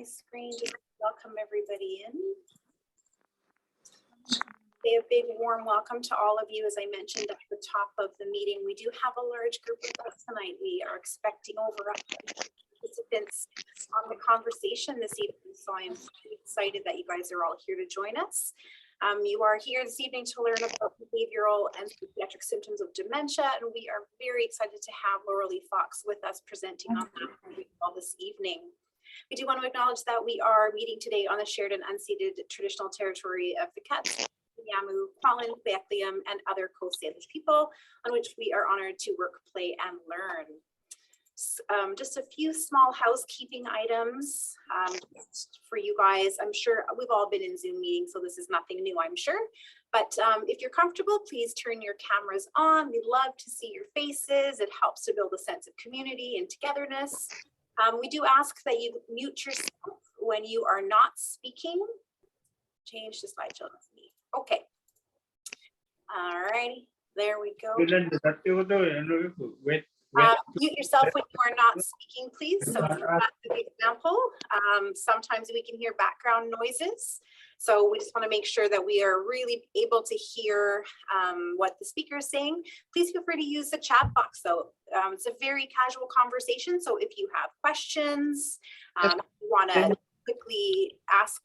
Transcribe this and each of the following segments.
screen to welcome everybody in. A big warm welcome to all of you. As I mentioned at the top of the meeting, we do have a large group with us tonight. We are expecting over 100 participants on the conversation this evening, so I'm excited that you guys are all here to join us. You are here this evening to learn about behavioral and psychiatric symptoms of dementia, and we are very excited to have Loralee Fox with us presenting on that this evening. We do want to acknowledge that we are meeting today on the shared and unceded traditional territory of the Cats, Yamu, Kwalin, Becklium, and other Coast Salish people, on which we are honored to work, play, and learn. Just a few small housekeeping items for you guys. I'm sure we've all been in Zoom meetings, so this is nothing new, I'm sure. But if you're comfortable, please turn your cameras on. We'd love to see your faces. It helps to build a sense of community and togetherness. We do ask that you mute yourself when you are not speaking. Change the slideshow. Okay. All righty. There we go. Mute yourself when you are not speaking, please. So that's the example. Sometimes we can hear background noises. So we just want to make sure that we are really able to hear what the speaker is saying. Please feel free to use the chat box though. It's a very casual conversation. So if you have questions, if you want to quickly ask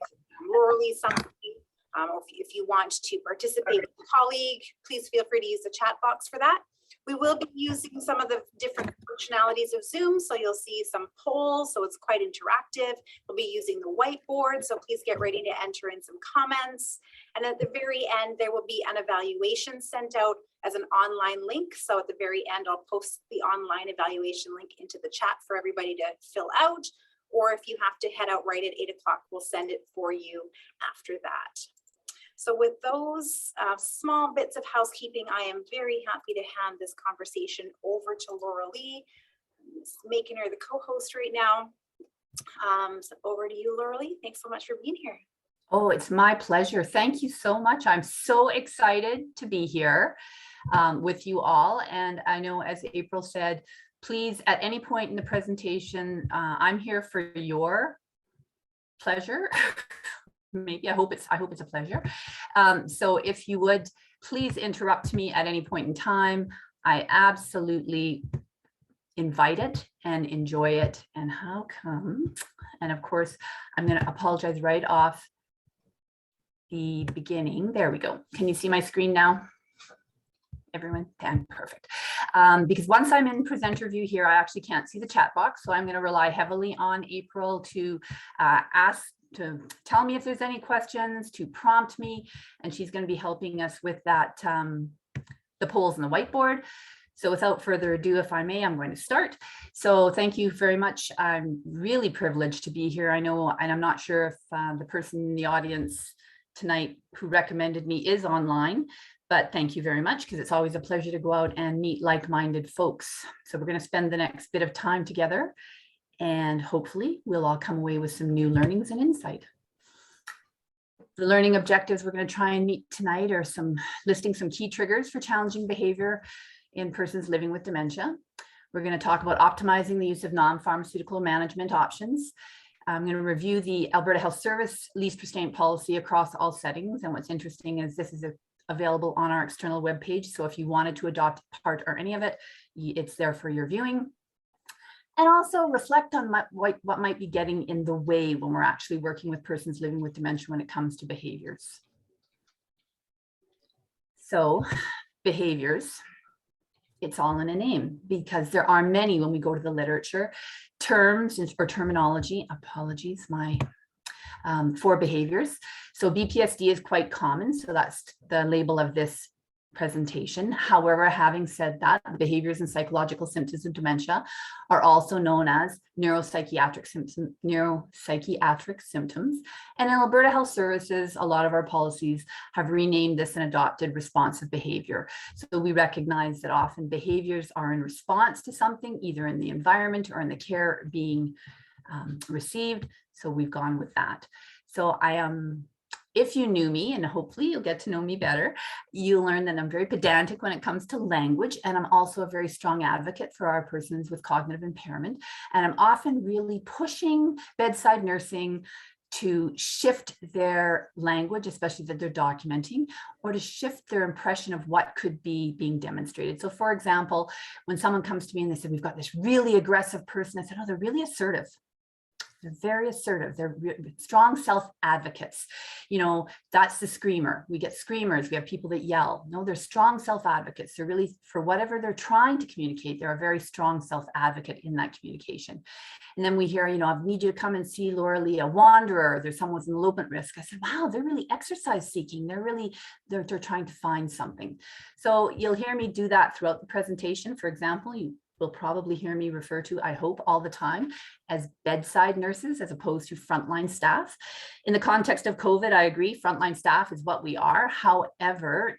Loralee something, or if you want to participate with a colleague, please feel free to use the chat box for that. We will be using some of the different functionalities of Zoom, so you'll see some polls, so it's quite interactive. We'll be using the whiteboard, so please get ready to enter in some comments. And at the very end, there will be an evaluation sent out as an online link. So at the very end, I'll post the online evaluation link into the chat for everybody to fill out. Or if you have to head out right at 8 o'clock, we'll send it for you after that. So with those small bits of housekeeping, I am very happy to hand this conversation over to Loralee. I'm making her the co-host right now. So over to you, Loralee. Thanks so much for being here. Oh, it's my pleasure. Thank you so much. I'm so excited to be here with you all. And I know, as April said, please, at any point in the presentation, I'm here for your pleasure. Maybe I hope it's a pleasure. So if you would please interrupt me at any point in time. I absolutely invite it and enjoy it. And how come? And of course, I'm going to apologize right off the beginning. There we go. Can you see my screen now? Everyone? Perfect. Because once I'm in presenter view here, I actually can't see the chat box. So I'm going to rely heavily on April to to tell me if there's any questions, to prompt me, and she's going to be helping us with that, the polls and the whiteboard. So without further ado, if I may, I'm going to start. So thank you very much. I'm really privileged to be here. I know, and I'm not sure if the person in the audience tonight who recommended me is online, but thank you very much, because it's always a pleasure to go out and meet like-minded folks. So we're going to spend the next bit of time together, and hopefully we'll all come away with some new learnings and insight. The learning objectives we're going to try and meet tonight are listing some key triggers for challenging behavior in persons living with dementia. We're going to talk about optimizing the use of non-pharmaceutical management options. I'm going to review the Alberta Health Service Least Restraint Policy across all settings. And what's interesting is this is available on our external webpage. So if you wanted to adopt part or any of it, it's there for your viewing. And also reflect on what might be getting in the way when we're actually working with persons living with dementia when it comes to behaviors. So behaviors, it's all in a name, because there are many when we go to the literature, terms or terminology, apologies, for behaviors. So BPSD is quite common, so that's the label of this presentation. However, having said that, the behaviors and psychological symptoms of dementia are also known as neuropsychiatric symptoms. And in Alberta Health Services, a lot of our policies have renamed this and adopted responsive behavior. So we recognize that often behaviors are in response to something, either in the environment or in the care being received. So we've gone with that. So I am if you knew me, and hopefully you'll get to know me better, you'll learn that I'm very pedantic when it comes to language. And I'm also a very strong advocate for our persons with cognitive impairment. And I'm often really pushing bedside nursing to shift their language, especially that they're documenting, or to shift their impression of what could be being demonstrated. So for example, when someone comes to me and they said, we've got this really aggressive person, I said, oh, they're really assertive. They're very assertive. They're strong self-advocates. You know, that's the screamer. We get screamers. We have people that yell. No, they're strong self-advocates. They're really, for whatever they're trying to communicate, they're a very strong self-advocate in that communication. And then we hear, you know, I need you to come and see Loralee, a wanderer. There's someone with an elopement risk. I said, wow, they're really exercise seeking. They're trying to find something. So you'll hear me do that throughout the presentation. For example, you will probably hear me refer to, I hope, all the time as bedside nurses as opposed to frontline staff. In the context of COVID, I agree, frontline staff is what we are. However,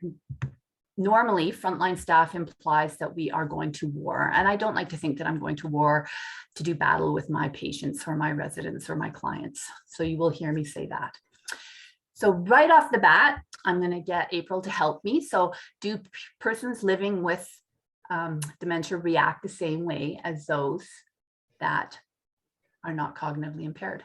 normally frontline staff implies that we are going to war. And I don't like to think that I'm going to war to do battle with my patients or my residents or my clients. So you will hear me say that. So right off the bat, I'm going to get April to help me. So do persons living with dementia react the same way as those that are not cognitively impaired?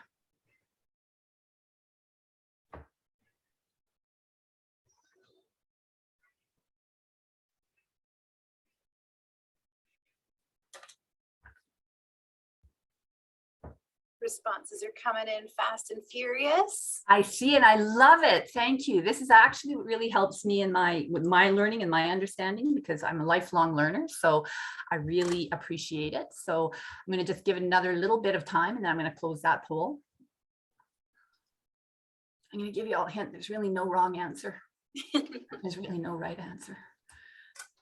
Responses are coming in fast and furious. I see, and I love it. Thank you. This is actually what really helps me in with my learning and my understanding, because I'm a lifelong learner. So I really appreciate it. So I'm going to just give it another little bit of time, and then I'm going to close that poll. I'm going to give you all a hint. There's really no wrong answer. There's really no right answer,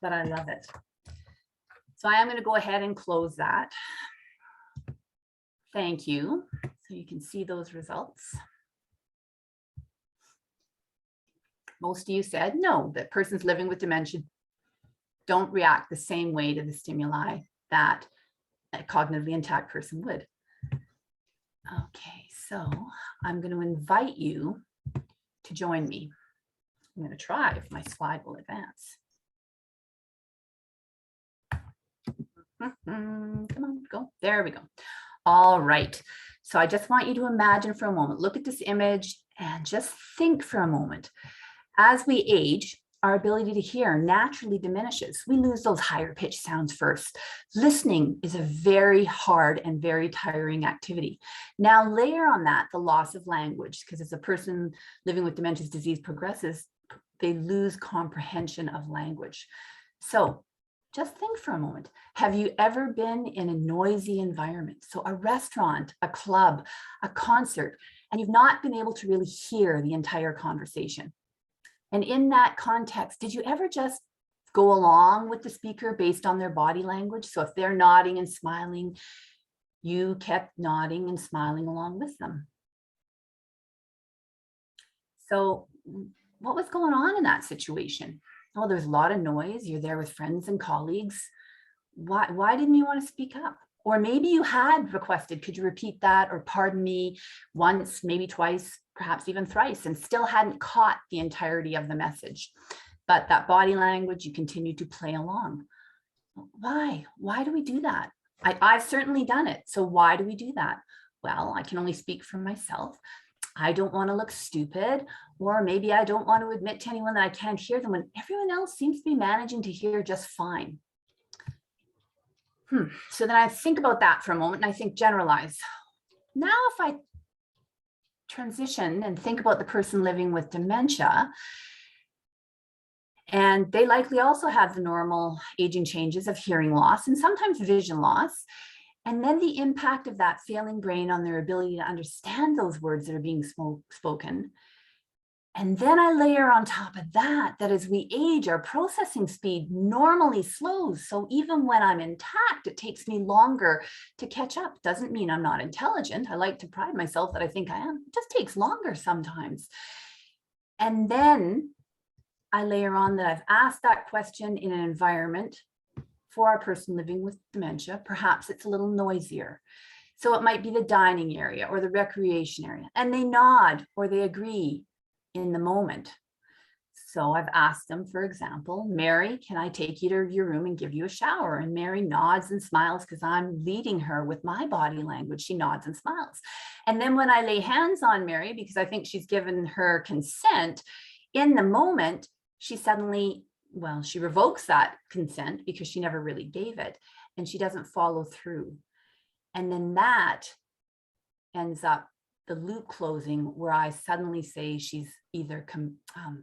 but I love it. So I am going to go ahead and close that. Thank you. So you can see those results. Most of you said no, that persons living with dementia don't react the same way to the stimuli that a cognitively intact person would. Okay, so I'm going to invite you to join me. I'm going to try if my slide will advance. Come on, go. There we go. All right. So I just want you to imagine for a moment, look at this image and just think for a moment. As we age, our ability to hear naturally diminishes. We lose those higher pitched sounds first. Listening is a very hard and very tiring activity. Now layer on that the loss of language, because as a person living with dementia's disease progresses, they lose comprehension of language. So just think for a moment. Have you ever been in a noisy environment? So a restaurant, a club, a concert, and you've not been able to really hear the entire conversation. And in that context, did you ever just go along with the speaker based on their body language? So if they're nodding and smiling, you kept nodding and smiling along with them. So what was going on in that situation? Oh, there's a lot of noise. You're there with friends and colleagues. Why didn't you want to speak up? Or maybe you had requested, could you repeat that? Or pardon me, once, maybe twice, perhaps even thrice, and still hadn't caught the entirety of the message. But that body language, you continue to play along. Why? Why do we do that? I've certainly done it. So why do we do that? Well, I can only speak for myself. I don't want to look stupid, or maybe I don't want to admit to anyone that I can't hear them when everyone else seems to be managing to hear just fine. So then I think about that for a moment and I think generalize. Now, if I transition and think about the person living with dementia, and they likely also have the normal aging changes of hearing loss and sometimes vision loss. And then the impact of that failing brain on their ability to understand those words that are being spoken. And then I layer on top of that, that as we age, our processing speed normally slows. So even when I'm intact, it takes me longer to catch up. Doesn't mean I'm not intelligent. I like to pride myself that I think I am. It just takes longer sometimes. And then I layer on that I've asked that question in an environment for a person living with dementia. Perhaps it's a little noisier. So it might be the dining area or the recreation area, and they nod or they agree. in the moment. So I've asked them, for example, Mary, can I take you to your room and give you a shower? And Mary nods and smiles because I'm leading her with my body language. She nods and smiles. And then when I lay hands on Mary, because I think she's given her consent, in the moment, she suddenly, well, she revokes that consent because she never really gave it, and she doesn't follow through. And then that ends up the loop closing, where I suddenly say she's either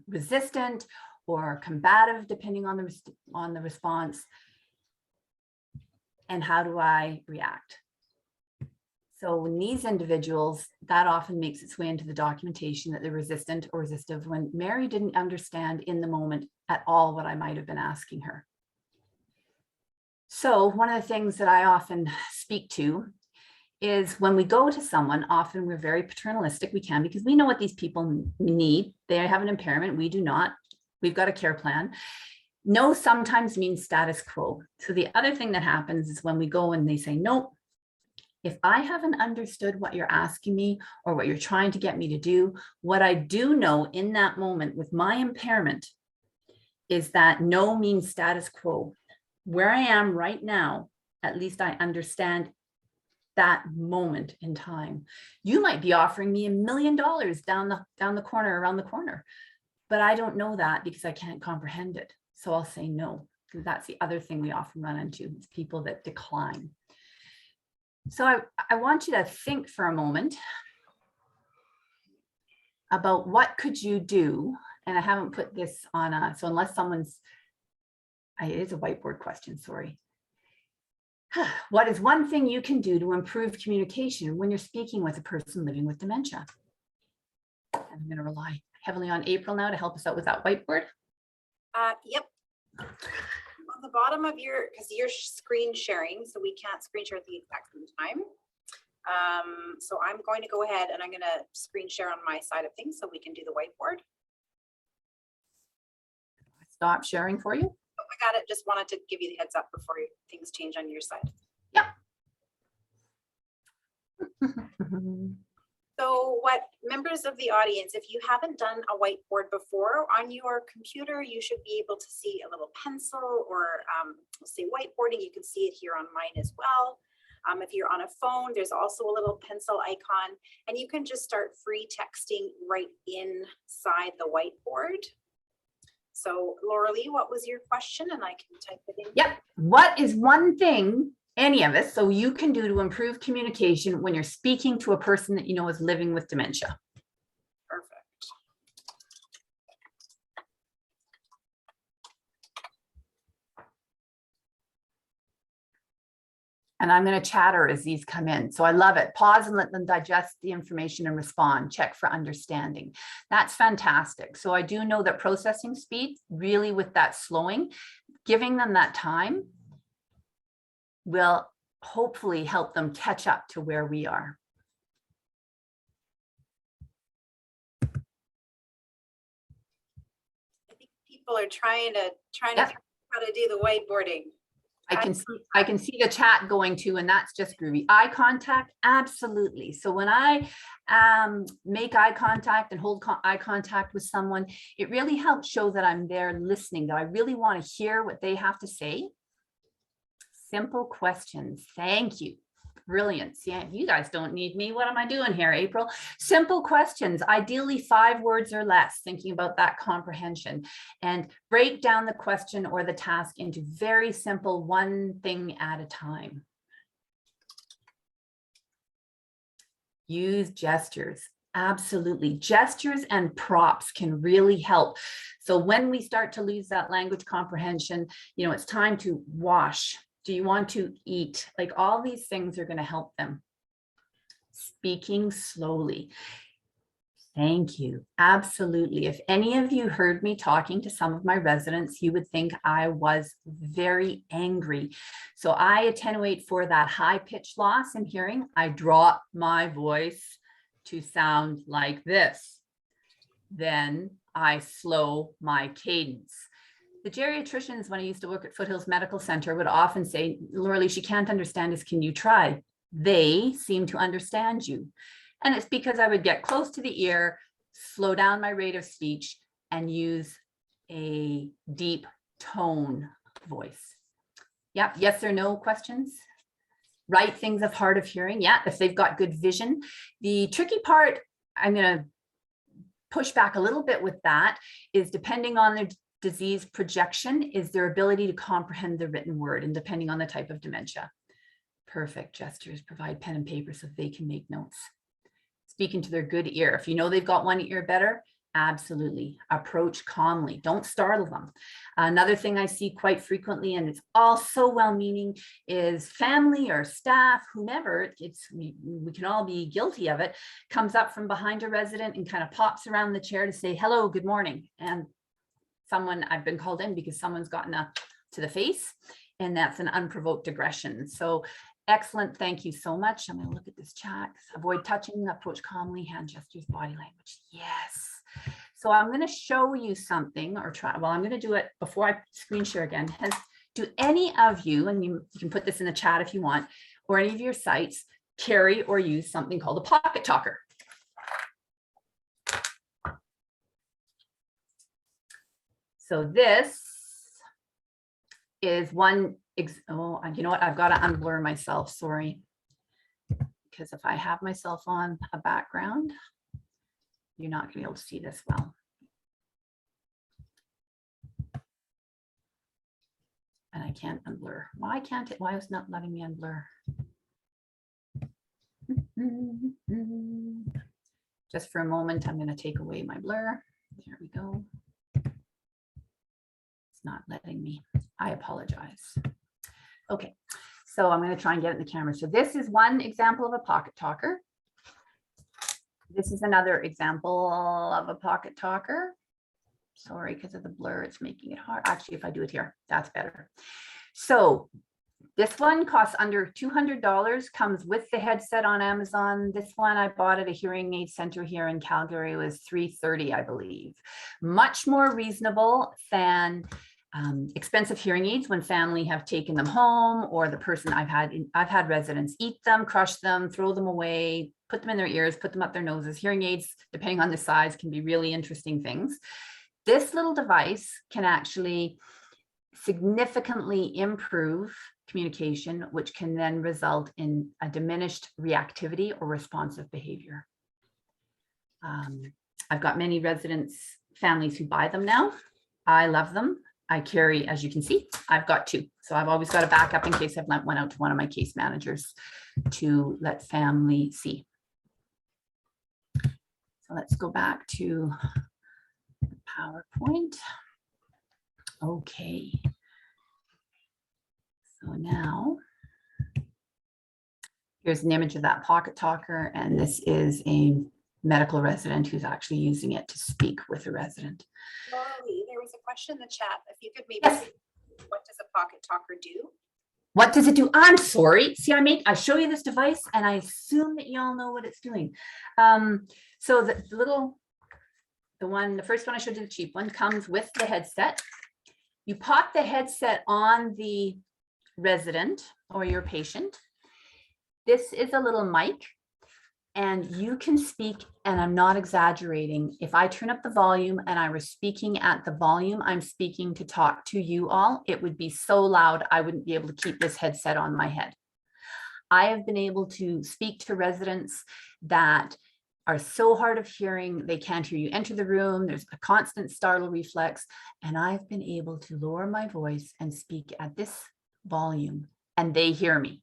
resistant or combative, depending on the response. And how do I react? So in these individuals, that often makes its way into the documentation that they're resistant or resistive, when Mary didn't understand in the moment at all what I might have been asking her. So one of the things that I often speak to is when we go to someone, often we're very paternalistic. We can, because we know what these people need. They have an impairment. We do not. We've got a care plan. No sometimes means status quo. So the other thing that happens is when we go and they say, nope, if I haven't understood what you're asking me or what you're trying to get me to do, what I do know in that moment with my impairment is that no means status quo. Where I am right now, at least I understand that moment in time. You might be offering me $1 million down the corner, around the corner, but I don't know that because I can't comprehend it. So I'll say no, because that's the other thing we often run into, is people that decline. So I want you to think for a moment about what could you do, and I haven't put this on so unless someone's, it is a whiteboard question, sorry. What is one thing you can do to improve communication when you're speaking with a person living with dementia? I'm going to rely heavily on April now to help us out with that whiteboard. Yep. On the bottom of your, because you're screen sharing, so we can't screen share at the exact same time. So I'm going to go ahead and I'm going to screen share on my side of things so we can do the whiteboard. Stop sharing for you. Oh, I got it. Just wanted to give you the heads up before things change on your side. Yep. So what members of the audience, if you haven't done a whiteboard before on your computer, you should be able to see a little pencil or say whiteboarding. You can see it here on mine as well. If you're on a phone, there's also a little pencil icon, and you can just start free texting right inside the whiteboard. So Loralee, what was your question? And I can type it in. Yep. What is one thing any of us so you can do to improve communication when you're speaking to a person that you know is living with dementia? Perfect. And I'm going to chatter as these come in. So I love it. Pause and let them digest the information and respond. Check for understanding. That's fantastic. So I do know that processing speed, really with that slowing, giving them that time will hopefully help them catch up to where we are. I think people are trying to figure out how to do the whiteboarding. I can see the chat going too, and that's just groovy. Eye contact, absolutely. So when I make eye contact and hold eye contact with someone, it really helps show that I'm there listening, that I really want to hear what they have to say. Simple questions. Thank you. Brilliant. See, you guys don't need me. What am I doing here, April? Simple questions, ideally 5 words or less, thinking about that comprehension, and break down the question or the task into very simple, one thing at a time. Use gestures. Absolutely. Gestures and props can really help. So when we start to lose that language comprehension, you know, it's time to wash. Do you want to eat? Like, all these things are going to help them. Speaking slowly. Thank you. Absolutely. If any of you heard me talking to some of my residents, you would think I was very angry. So I attenuate for that high pitch loss in hearing. I drop my voice to sound like this. Then I slow my cadence. The geriatricians, when I used to work at Foothills Medical Center, would often say, Loralee, she can't understand us. Can you try? They seem to understand you. And it's because I would get close to the ear, slow down my rate of speech, and use a deep tone voice. Yeah, yes or no questions? Right things of hard of hearing. Yeah, if they've got good vision. The tricky part, I'm going to push back a little bit with that, is depending on their disease projection, is their ability to comprehend the written word, and depending on the type of dementia. Perfect. Gestures, provide pen and paper so they can make notes. Speaking to their good ear. If you know they've got one ear better, absolutely. Approach calmly. Don't startle them. Another thing I see quite frequently, and it's all so well-meaning, is family or staff, whomever, we can all be guilty of it, comes up from behind a resident and kind of pops around the chair to say, hello, good morning. And I've been called in because someone's gotten up to the face, and that's an unprovoked aggression. So excellent. Thank you so much. I'm going to look at this chat. Avoid touching, approach calmly, hand gestures, body language. Yes. So I'm going to show you something, or try, well, I'm going to do it before I screen share again. Do any of you, and you can put this in the chat if you want, or any of your sites carry or use something called a pocket talker? So this is one, oh, you know what? I've got to unblur myself, sorry. Because if I have myself on a background, you're not going to be able to see this well. And I can't unblur. Why can't it? Why is it not letting me unblur? Just for a moment, I'm going to take away my blur. There we go. It's not letting me. I apologize. Okay, so I'm going to try and get it in the camera. So this is one example of a pocket talker. This is another example of a pocket talker. Sorry, because of the blur, it's making it hard. Actually, if I do it here, that's better. So this one costs under $200, comes with the headset on Amazon. This one I bought at a hearing aid center here in Calgary. It was $330, I believe. Much more reasonable than expensive hearing aids when family have taken them home, or the person I've had residents eat them, crush them, throw them away, put them in their ears, put them up their noses. Hearing aids, depending on the size, can be really interesting things. This little device can actually significantly improve communication, which can then result in a diminished reactivity or responsive behavior. I've got many residents, families who buy them now. I love them. I carry, as you can see, I've got two. So I've always got a backup in case I've went out to one of my case managers to let family see. So let's go back to PowerPoint. Okay. So now here's an image of that pocket talker, and this is a medical resident who's actually using it to speak with a resident. Loralee, there was a question in the chat. If you could maybe Yes. say, what does a pocket talker do? What does it do? I'm sorry. See, I show you this device and I assume that you all know what it's doing. So the first one I showed you, the cheap one, comes with the headset. You pop the headset on the resident or your patient. This is a little mic, and you can speak, and I'm not exaggerating. If I turn up the volume and I was speaking at the volume I'm speaking to talk to you all, it would be so loud I wouldn't be able to keep this headset on my head. I have been able to speak to residents that are so hard of hearing, they can't hear you enter the room. There's a constant startle reflex, and I've been able to lower my voice and speak at this volume, and they hear me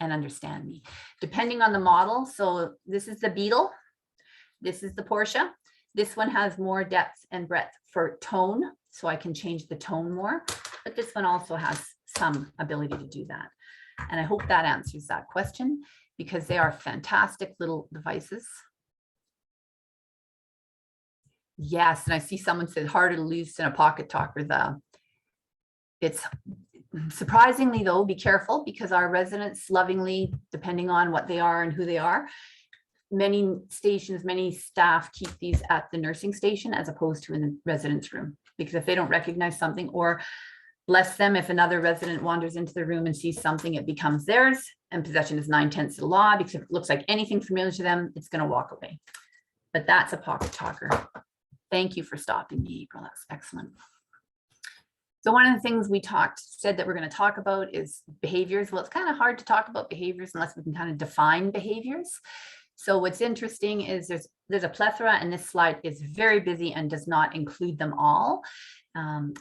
and understand me, depending on the model. So this is the Beetle. This is the Porsche. This one has more depth and breadth for tone, so I can change the tone more, but this one also has some ability to do that. And I hope that answers that question, because they are fantastic little devices. Yes, and I see someone said harder to lose than a pocket talker. It's surprisingly, though, be careful, because our residents lovingly, depending on what they are and who they are, many stations, many staff keep these at the nursing station as opposed to in the residence room, because if they don't recognize something, or bless them, if another resident wanders into the room and sees something, it becomes theirs, and possession is 9/10 of the law, because if it looks like anything familiar to them, it's going to walk away. but that's a pocket talker. Thank you for stopping me, April. That's excellent. So one of the things we said that we're going to talk about is behaviors. Well, it's kind of hard to talk about behaviors unless we can kind of define behaviors. So what's interesting is there's a plethora, and this slide is very busy and does not include them all.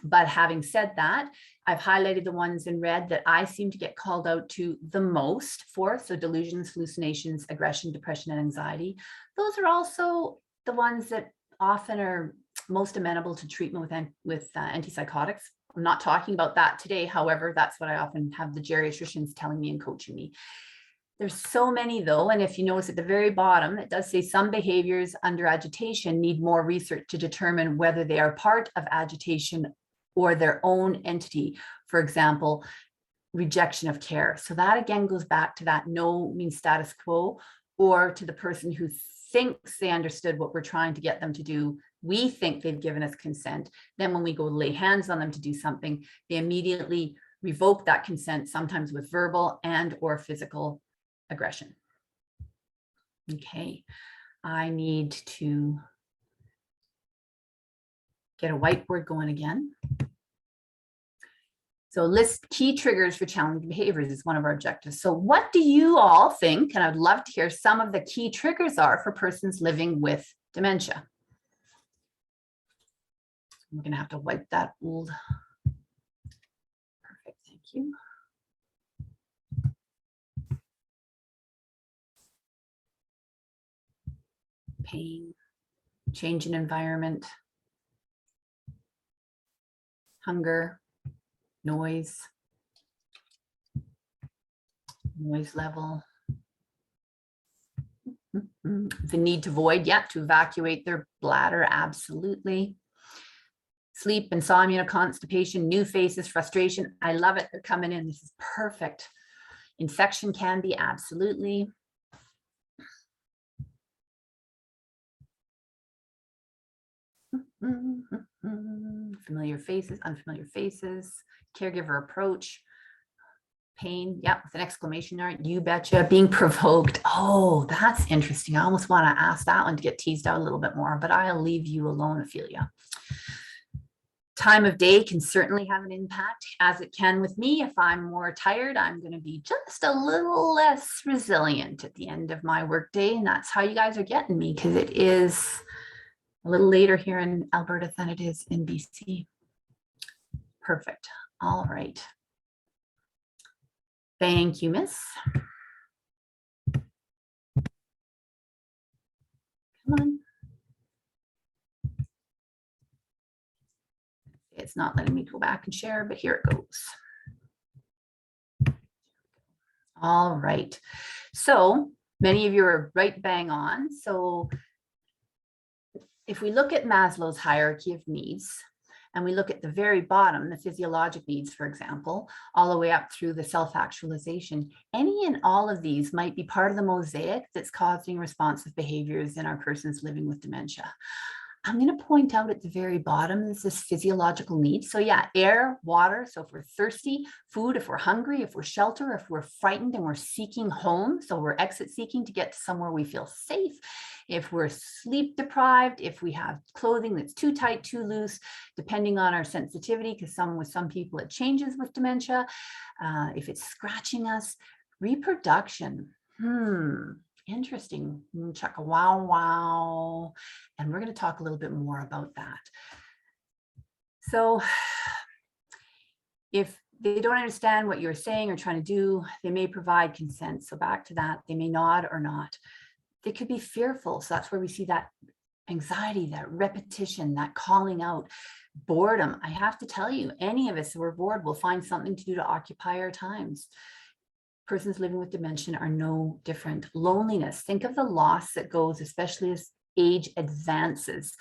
But having said that, I've highlighted the ones in red that I seem to get called out to the most for. So delusions, hallucinations, aggression, depression, and anxiety. Those are also the ones that often are most amenable to treatment with antipsychotics. I'm not talking about that today. However, that's what I often have the geriatricians telling me and coaching me. There's so many though, and if you notice at the very bottom, it does say some behaviors under agitation need more research to determine whether they are part of agitation or their own entity. For example, rejection of care. So that again goes back to that no means status quo, or to the person who thinks they understood what we're trying to get them to do. We think they've given us consent. Then when we go lay hands on them to do something, they immediately revoke that consent, sometimes with verbal and or physical aggression. Okay, I need to get a whiteboard going again. So list key triggers for challenging behaviors is one of our objectives. So what do you all think, and I'd love to hear some of the key triggers are for persons living with dementia? I'm going to have to wipe that old. Perfect, thank you. Pain, change in environment, hunger, noise level, the need to void, to evacuate their bladder, absolutely. Sleep, insomnia, constipation, new faces, frustration. I love it. They're coming in. This is perfect. Infection can be, absolutely. Familiar faces, unfamiliar faces, caregiver approach, pain, with an exclamation mark, you betcha, being provoked. Oh, that's interesting. I almost want to ask that one to get teased out a little bit more, but I'll leave you alone, Ophelia. Time of day can certainly have an impact, as it can with me. If I'm more tired, I'm going to be just a little less resilient at the end of my workday, and that's how you guys are getting me, because it is a little later here in Alberta than it is in BC. Perfect. All right. Thank you, Miss. Come on. It's not letting me go back and share, but here it goes. All right. So many of you are right bang on. So if we look at Maslow's hierarchy of needs, and we look at the very bottom, the physiologic needs, for example, all the way up through the self-actualization, any and all of these might be part of the mosaic that's causing responsive behaviors in our persons living with dementia. I'm going to point out at the very bottom is this physiological needs. So air, water. So if we're thirsty, food, if we're hungry, if we're shelter, if we're frightened and we're seeking home. So we're exit seeking to get to somewhere we feel safe. If we're sleep deprived, if we have clothing that's too tight, too loose, depending on our sensitivity, because with some people it changes with dementia. If it's scratching us, reproduction. Interesting. Check a wow. And we're going to talk a little bit more about that. So if they don't understand what you're saying or trying to do, they may provide consent. So back to that, they may nod or not. They could be fearful. So that's where we see that anxiety, that repetition, that calling out, boredom. I have to tell you, any of us who are bored will find something to do to occupy our times. Persons living with dementia are no different. Loneliness, think of the loss that goes, especially as age advances,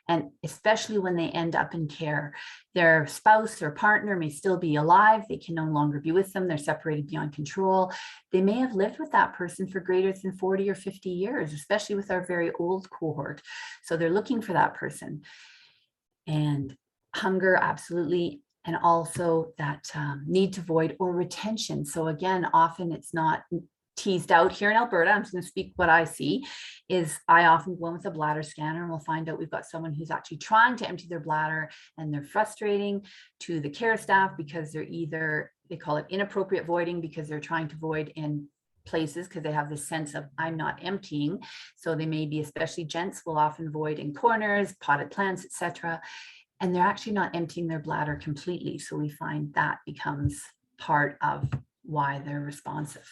and especially when they end up in care. Their spouse or partner may still be alive. They can no longer be with them. They're separated beyond control. They may have lived with that person for greater than 40 or 50 years, especially with our very old cohort. So they're looking for that person. And hunger, absolutely. And also that need to void or retention. So again, often it's not teased out here in Alberta, I'm just going to speak what I see, is I often go in with a bladder scanner and we'll find out we've got someone who's actually trying to empty their bladder, and they're frustrating to the care staff because they're either, they call it inappropriate voiding, because they're trying to void in places because they have this sense of I'm not emptying. So they may be, especially gents will often void in corners, potted plants, etc. And they're actually not emptying their bladder completely. So we find that becomes part of why they're responsive.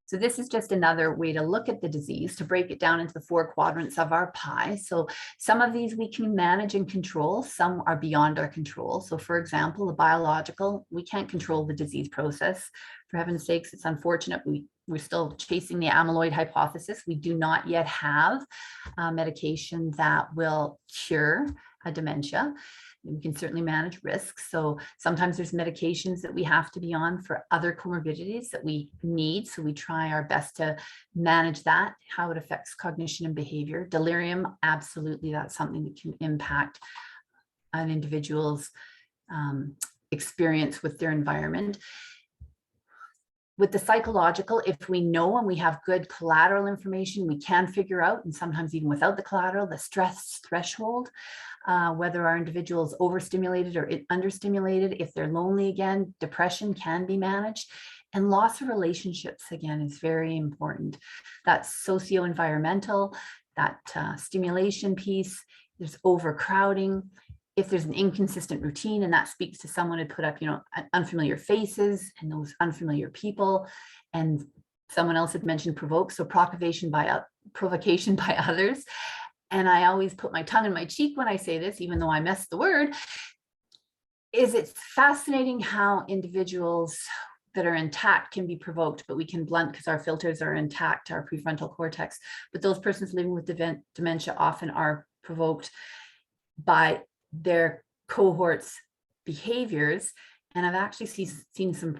So this is just another way to look at the disease, to break it down into the 4 quadrants of our pie. So some of these we can manage and control, some are beyond our control. So for example, the biological, we can't control the disease process. For heaven's sakes, it's unfortunate. We're still chasing the amyloid hypothesis. We do not yet have medication that will cure a dementia. We can certainly manage risks. So sometimes there's medications that we have to be on for other comorbidities that we need. So we try our best to manage that, how it affects cognition and behavior. Delirium, absolutely, that's something that can impact an individual's experience with their environment. With the psychological, if we know and we have good collateral information, we can figure out, and sometimes even without the collateral, the stress threshold, whether our individual is overstimulated or understimulated. If they're lonely again, depression can be managed. And loss of relationships, again, is very important. That's socio-environmental, that stimulation piece, there's overcrowding. If there's an inconsistent routine, and that speaks to someone who put up, unfamiliar faces and those unfamiliar people, and someone else had mentioned provoke, so provocation by others. And I always put my tongue in my cheek when I say this, even though I messed the word, is it's fascinating how individuals that are intact can be provoked, but we can blunt because our filters are intact, our prefrontal cortex. But those persons living with dementia often are provoked by their cohorts' behaviors. And I've actually seen some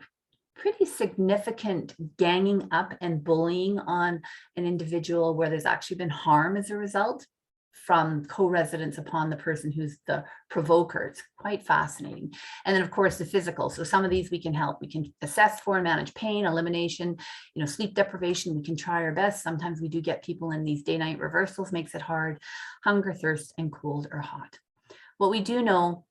pretty significant ganging up and bullying on an individual where there's actually been harm as a result from co-residents upon the person who's the provoker. It's quite fascinating. And then of course the physical. So some of these we can help. We can assess for and manage pain, elimination, sleep deprivation. We can try our best. Sometimes we do get people in these day-night reversals, makes it hard. Hunger, thirst, and cold or hot. What we do know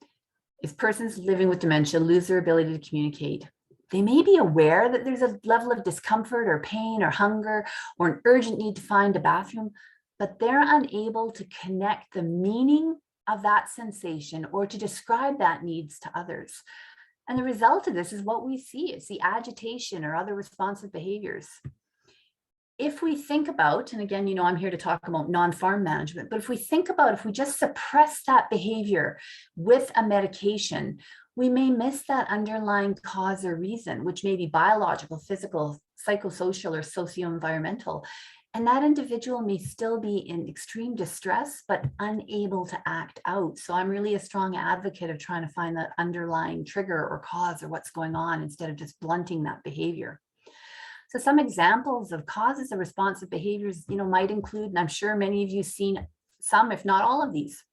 is persons living with dementia lose their ability to communicate. They may be aware that there's a level of discomfort or pain or hunger or an urgent need to find a bathroom, but they're unable to connect the meaning of that sensation or to describe that needs to others. And the result of this is what we see. It's the agitation or other responsive behaviors. If we think about, and again, I'm here to talk about non-pharm management, but if we just suppress that behavior with a medication, we may miss that underlying cause or reason, which may be biological, physical, psychosocial, or socio-environmental. And that individual may still be in extreme distress, but unable to act out. So I'm really a strong advocate of trying to find that underlying trigger or cause or what's going on instead of just blunting that behavior. So some examples of causes of responsive behaviors, might include, and I'm sure many of you have seen some, if not all of these.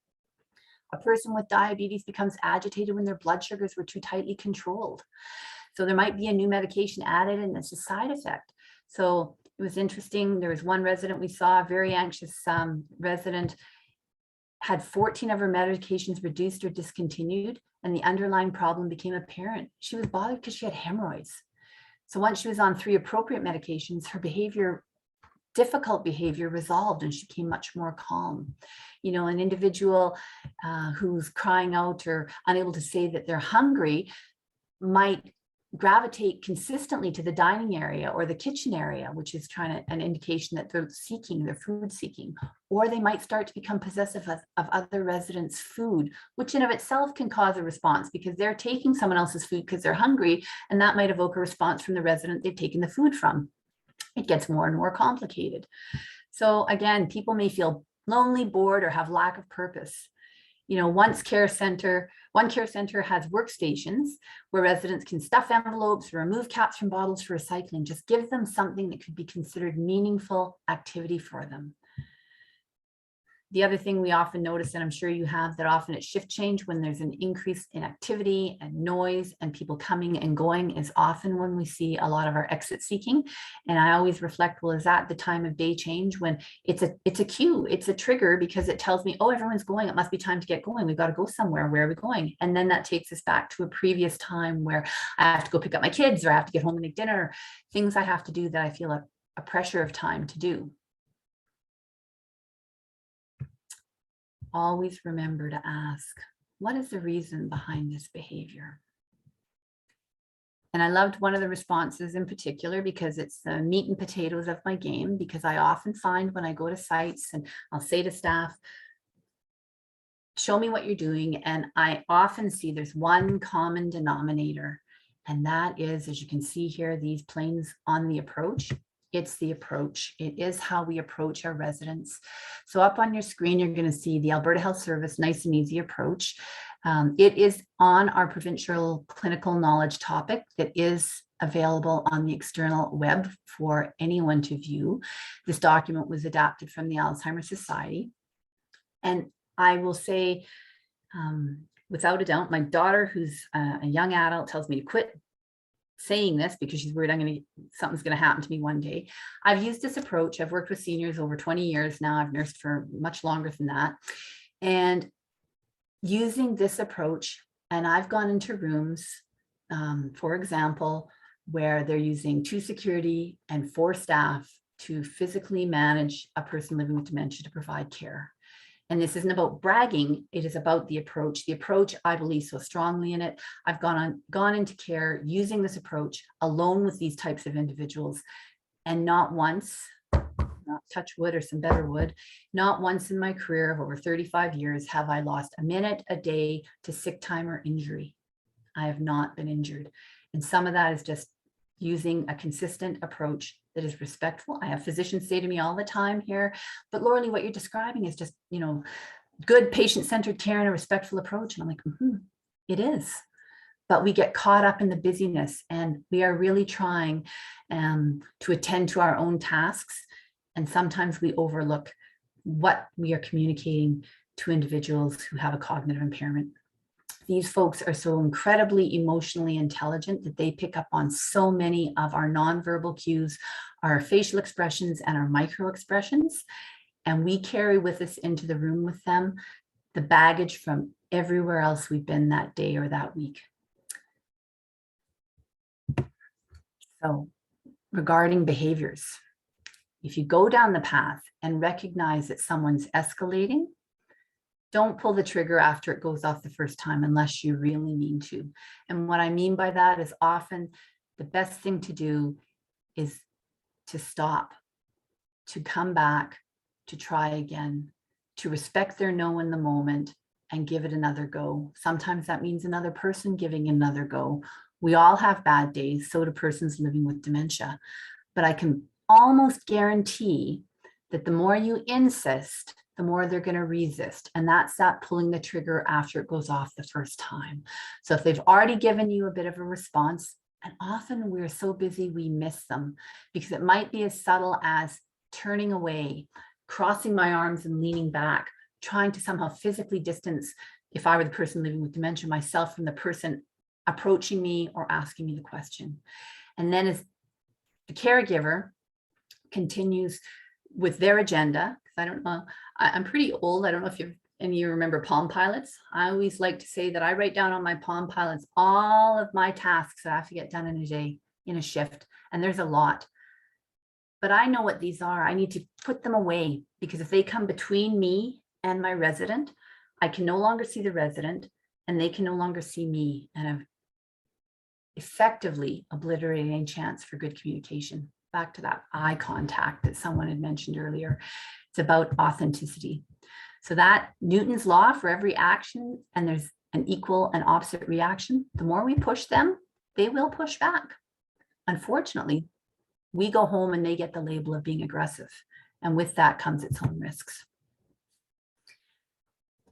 A person with diabetes becomes agitated when their blood sugars were too tightly controlled. So there might be a new medication added and it's a side effect. So it was interesting. There was one resident we saw, a very anxious resident, had 14 of her medications reduced or discontinued, and the underlying problem became apparent. She was bothered because she had hemorrhoids. So once she was on 3 appropriate medications, her difficult behavior resolved and she became much more calm. An individual who's crying out or unable to say that they're hungry might gravitate consistently to the dining area or the kitchen area, which is an indication that they're food seeking, or they might start to become possessive of other residents' food, which in of itself can cause a response because they're taking someone else's food because they're hungry, and that might evoke a response from the resident they've taken the food from. It gets more and more complicated. So again, people may feel lonely, bored, or have lack of purpose. One care center has workstations where residents can stuff envelopes, remove caps from bottles for recycling, just give them something that could be considered meaningful activity for them. The other thing we often notice, and I'm sure you have, that often at shift change, when there's an increase in activity and noise and people coming and going, is often when we see a lot of our exit seeking. And I always reflect, well, is that the time of day change when it's a cue, it's a trigger, because it tells me, oh, everyone's going, it must be time to get going. We've got to go somewhere. Where are we going? And then that takes us back to a previous time where I have to go pick up my kids, or I have to get home and make dinner, things I have to do that I feel a pressure of time to do. Always remember to ask, what is the reason behind this behavior? And I loved one of the responses in particular, because it's the meat and potatoes of my game, because I often find when I go to sites and I'll say to staff, show me what you're doing. And I often see there's one common denominator, and that is, as you can see here, these planes on the approach. It's the approach. It is how we approach our residents. So up on your screen, you're going to see the Alberta Health Service Nice and Easy approach. It is on our provincial clinical knowledge topic that is available on the external web for anyone to view. This document was adapted from the Alzheimer's Society. And I will say, without a doubt, my daughter, who's a young adult, tells me to quit saying this because she's worried something's going to happen to me one day. I've used this approach. I've worked with seniors over 20 years now. I've nursed for much longer than that. And using this approach, and I've gone into rooms, for example, where they're using 2 security and 4 staff to physically manage a person living with dementia to provide care. And this isn't about bragging, it is about the approach. The approach, I believe so strongly in it. I've gone into care using this approach alone with these types of individuals, and not once, not touch wood or some better wood, not once in my career of over 35 years have I lost a minute a day to sick time or injury. I have not been injured. And some of that is just using a consistent approach that is respectful. I have physicians say to me all the time here, but Loralee, what you're describing is just, good patient-centered care and a respectful approach. And I'm like, it is. But we get caught up in the busyness, and we are really trying to attend to our own tasks. And sometimes we overlook what we are communicating to individuals who have a cognitive impairment. These folks are so incredibly emotionally intelligent that they pick up on so many of our nonverbal cues, our facial expressions, and our micro expressions. And we carry with us into the room with them the baggage from everywhere else we've been that day or that week. So, regarding behaviors, if you go down the path and recognize that someone's escalating, don't pull the trigger after it goes off the first time unless you really mean to. And what I mean by that is often the best thing to do is to stop, to come back, to try again, to respect their no in the moment and give it another go. Sometimes that means another person giving another go. We all have bad days, so do persons living with dementia. But I can almost guarantee that the more you insist, the more they're going to resist. And that's that pulling the trigger after it goes off the first time. So if they've already given you a bit of a response, and often we're so busy we miss them, because it might be as subtle as turning away, crossing my arms and leaning back, trying to somehow physically distance, if I were the person living with dementia, myself from the person approaching me or asking me the question. And then as the caregiver continues with their agenda, because I don't know, I'm pretty old. I don't know if any of you remember Palm Pilots. I always like to say that I write down on my Palm Pilots all of my tasks that I have to get done in a day, in a shift, and there's a lot. But I know what these are. I need to put them away, because if they come between me and my resident, I can no longer see the resident and they can no longer see me, and I've effectively obliterated any chance for good communication. Back to that eye contact that someone had mentioned earlier. It's about authenticity. So that Newton's law, for every action, and there's an equal and opposite reaction, the more we push them, they will push back. Unfortunately, we go home and they get the label of being aggressive. And with that comes its own risks.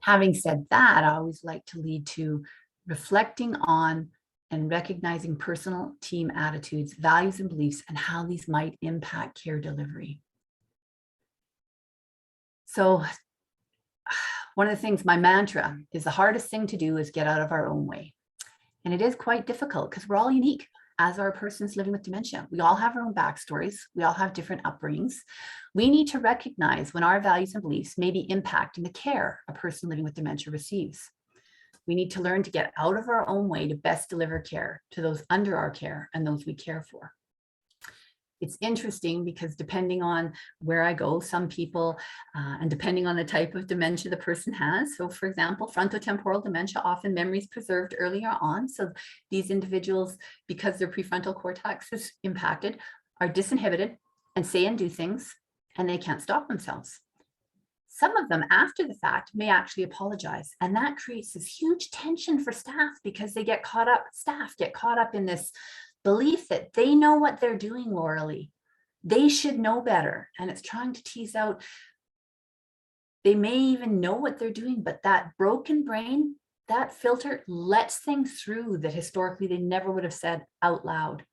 Having said that, I always like to lead to reflecting on and recognizing personal team attitudes, values, and beliefs, and how these might impact care delivery. So One of the things, my mantra is the hardest thing to do is get out of our own way. And it is quite difficult because we're all unique as our persons living with dementia. We all have our own backstories. We all have different upbringings. We need to recognize when our values and beliefs may be impacting the care a person living with dementia receives. We need to learn to get out of our own way to best deliver care to those under our care and those we care for. It's interesting because depending on where I go, some people, and depending on the type of dementia the person has. So for example, frontotemporal dementia, often memories preserved earlier on. So these individuals, because their prefrontal cortex is impacted, are disinhibited and say and do things, and they can't stop themselves. Some of them after the fact may actually apologize. And that creates this huge tension for staff because they get caught up in this belief that they know what they're doing, Loralee. They should know better. And it's trying to tease out, they may even know what they're doing, but that broken brain, that filter lets things through that historically they never would have said out loud.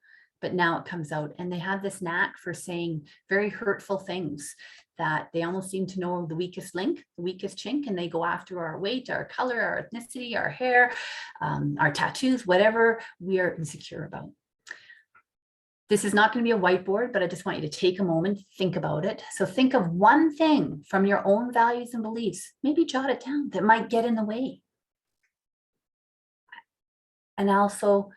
But now it comes out, and they have this knack for saying very hurtful things that they almost seem to know the weakest link, the weakest chink, and they go after our weight, our color, our ethnicity, our hair, our tattoos, whatever we are insecure about. This is not going to be a whiteboard, but I just want you to take a moment, think about it. So think of one thing from your own values and beliefs, maybe jot it down, that might get in the way. And also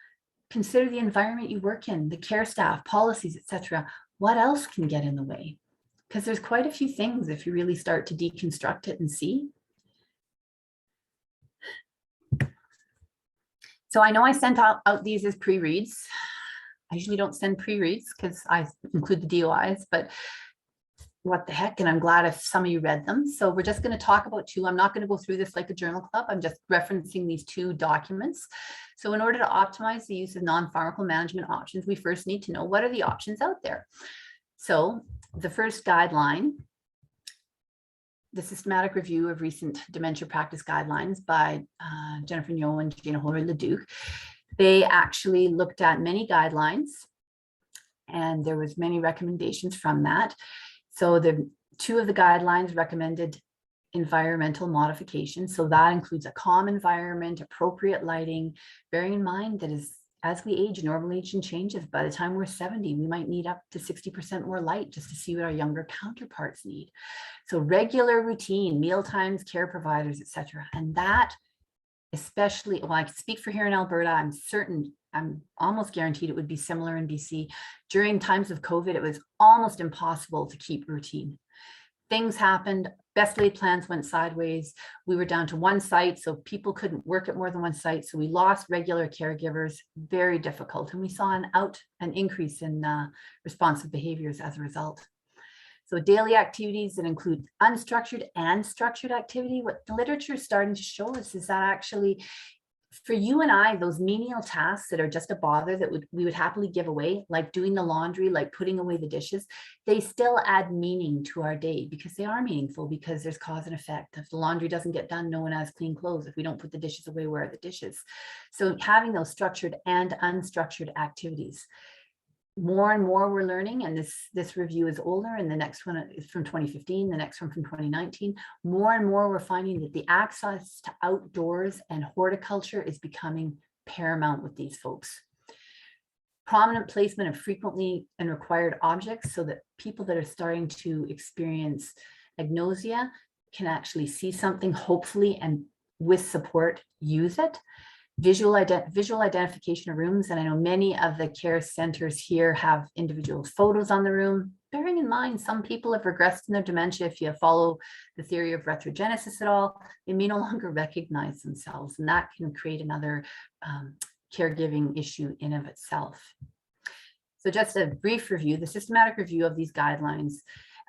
consider the environment you work in, the care staff, policies, etc. What else can get in the way? Because there's quite a few things if you really start to deconstruct it and see. So I know I sent out these as pre-reads. I usually don't send pre-reads because I include the DOIs, but what the heck, and I'm glad if some of you read them. So we're just going to talk about two. I'm not going to go through this like a journal club. I'm just referencing these two documents. So in order to optimize the use of non-pharmaceutical management options, we first need to know what are the options out there. So the first guideline, the systematic review of recent dementia practice guidelines by Jennifer Nyo and Jana Holler-Leduc. They actually looked at many guidelines, and there was many recommendations from that. So the two of the guidelines recommended environmental modification. So that includes a calm environment, appropriate lighting, bearing in mind that as we age, normalization changes. By the time we're 70, we might need up to 60% more light just to see what our younger counterparts need. So regular routine, meal times, care providers, etc. And that especially, well, I can speak for here in Alberta, I'm almost guaranteed it would be similar in BC. During times of COVID, it was almost impossible to keep routine. Things happened, best laid plans went sideways. We were down to one site, so people couldn't work at more than one site. So we lost regular caregivers, very difficult. And we saw an increase in responsive behaviors as a result. So daily activities that include unstructured and structured activity. What the literature is starting to show us is that actually for you and I, those menial tasks that are just a bother that we would happily give away, like doing the laundry, like putting away the dishes, they still add meaning to our day because they are meaningful, because there's cause and effect. If the laundry doesn't get done, no one has clean clothes. If we don't put the dishes away, where are the dishes? So having those structured and unstructured activities. More and more we're learning, and this review is older, and the next one is from 2015, the next one from 2019. More and more we're finding that the access to outdoors and horticulture is becoming paramount with these folks. Prominent placement of frequently and required objects so that people that are starting to experience agnosia can actually see something, hopefully, and with support, use it. Visual identification of rooms, and I know many of the care centers here have individual photos on the room. Bearing in mind, some people have regressed in their dementia. If you follow the theory of retrogenesis at all, they may no longer recognize themselves, and that can create another caregiving issue in of itself. So just a brief review, the systematic review of these guidelines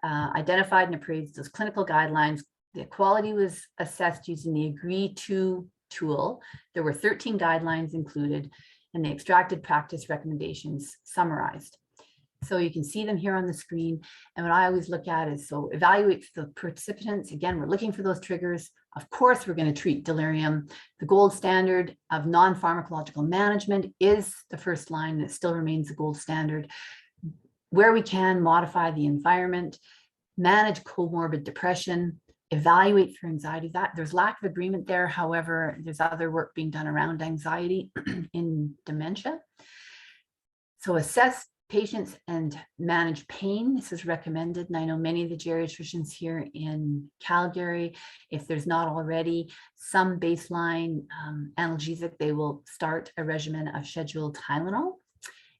identified and appraised those clinical guidelines. The quality was assessed using the agree-to tool. There were 13 guidelines included, and the extracted practice recommendations summarized. So you can see them here on the screen. And what I always look at is, so evaluate the participants. Again, we're looking for those triggers. Of course, we're going to treat delirium. The gold standard of non-pharmacological management is the first line, and it still remains the gold standard. Where we can, modify the environment, manage comorbid depression, evaluate for anxiety. That there's lack of agreement there. However, there's other work being done around anxiety in dementia. So assess patients and manage pain. This is recommended. And I know many of the geriatricians here in Calgary, if there's not already some baseline analgesic, they will start a regimen of scheduled Tylenol.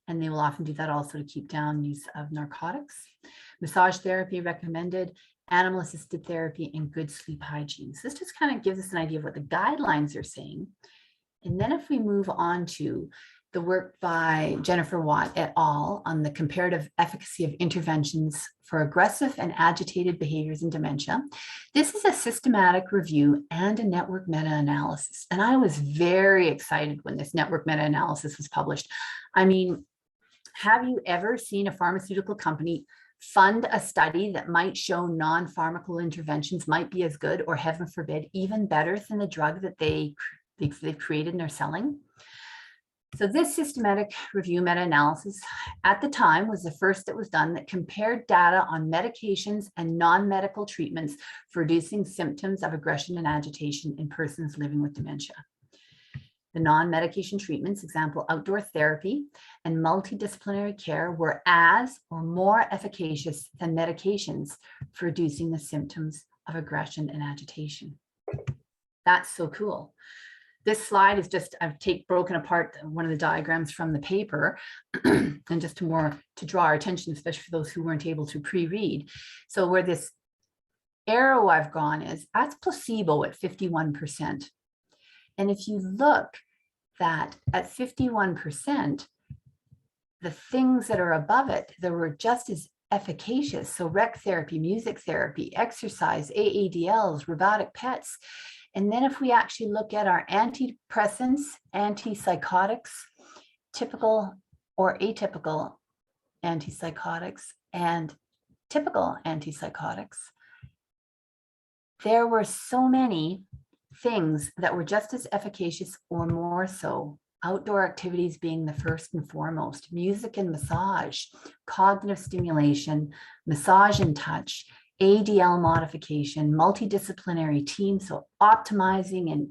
And they will often do that also to keep down use of narcotics. Massage therapy recommended, animal assisted therapy, and good sleep hygiene. So this just kind of gives us an idea of what the guidelines are saying. And then if we move on to the work by Jennifer Watt et al. On the comparative efficacy of interventions for aggressive and agitated behaviors in dementia. This is a systematic review and a network meta-analysis. And I was very excited when this network meta-analysis was published. I mean, have you ever seen a pharmaceutical company fund a study that might show non-pharmaceutical interventions might be as good, or heaven forbid, even better than the drug that they've created and are selling? So this systematic review meta-analysis at the time was the first that was done that compared data on medications and non-medical treatments for reducing symptoms of aggression and agitation in persons living with dementia. The non-medication treatments, example, outdoor therapy and multidisciplinary care, were as or more efficacious than medications for reducing the symptoms of aggression and agitation. That's so cool. This slide is just, I've broken apart one of the diagrams from the paper and just to draw our attention, especially for those who weren't able to pre-read. So where this arrow I've gone is, that's placebo at 51%. And if you look that at 51%, the things that are above it, that were just as efficacious. So rec therapy, music therapy, exercise, AADLs, robotic pets. And then if we actually look at our antidepressants, antipsychotics, typical or atypical antipsychotics, and typical antipsychotics, there were so many things that were just as efficacious or more so. Outdoor activities being the first and foremost, music and massage, cognitive stimulation, massage and touch, ADL modification, multidisciplinary teams, so optimizing and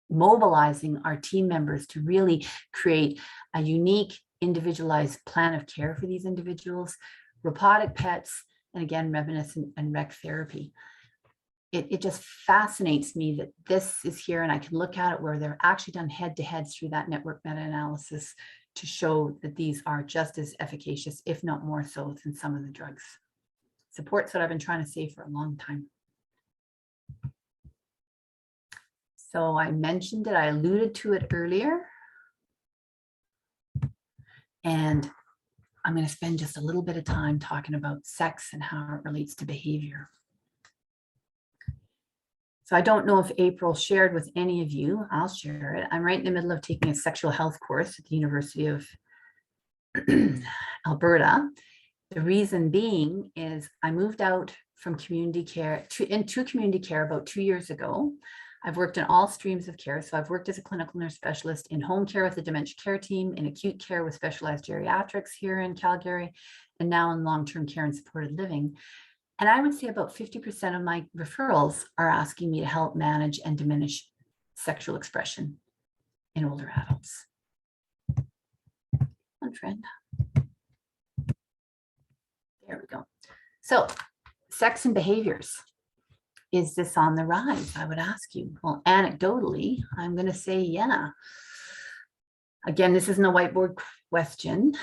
mobilizing our team members to really create a unique individualized plan of care for these individuals, robotic pets, and again, reminiscent and rec therapy. It just fascinates me that this is here, and I can look at it where they're actually done head-to-heads through that network meta-analysis to show that these are just as efficacious, if not more so, than some of the drugs. Supports what I've been trying to say for a long time. So I mentioned it, I alluded to it earlier. And I'm going to spend just a little bit of time talking about sex and how it relates to behavior. So I don't know if April shared with any of you, I'll share it. I'm right in the middle of taking a sexual health course at the University of Alberta. The reason being is I moved out from community care into community care about 2 years ago. I've worked in all streams of care. So I've worked as a clinical nurse specialist in home care with the dementia care team, in acute care with specialized geriatrics here in Calgary, and now in long-term care and supported living. And I would say about 50% of my referrals are asking me to help manage and diminish sexual expression in older adults. One friend. There we go. So, sex and behaviors. Is this on the rise? I would ask you. Well, anecdotally, I'm going to say, yeah. Again, this isn't a whiteboard question.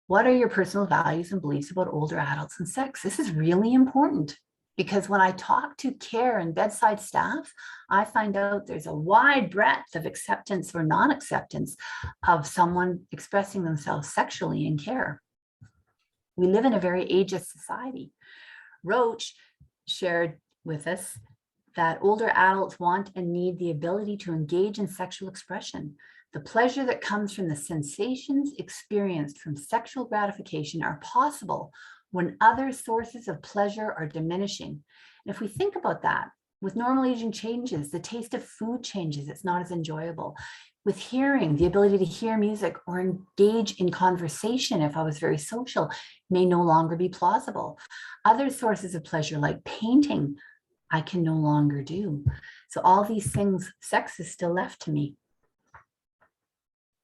What are your personal values and beliefs about older adults and sex? This is really important because when I talk to care and bedside staff, I find out there's a wide breadth of acceptance or non-acceptance of someone expressing themselves sexually in care. We live in a very ageist society. Roach shared with us that older adults want and need the ability to engage in sexual expression. The pleasure that comes from the sensations experienced from sexual gratification are possible when other sources of pleasure are diminishing. And if we think about that, With normal aging changes, the taste of food changes. It's not as enjoyable. With hearing, the ability to hear music or engage in conversation, if I was very social, may no longer be plausible. Other sources of pleasure, like painting, I can no longer do. So all these things, sex is still left to me.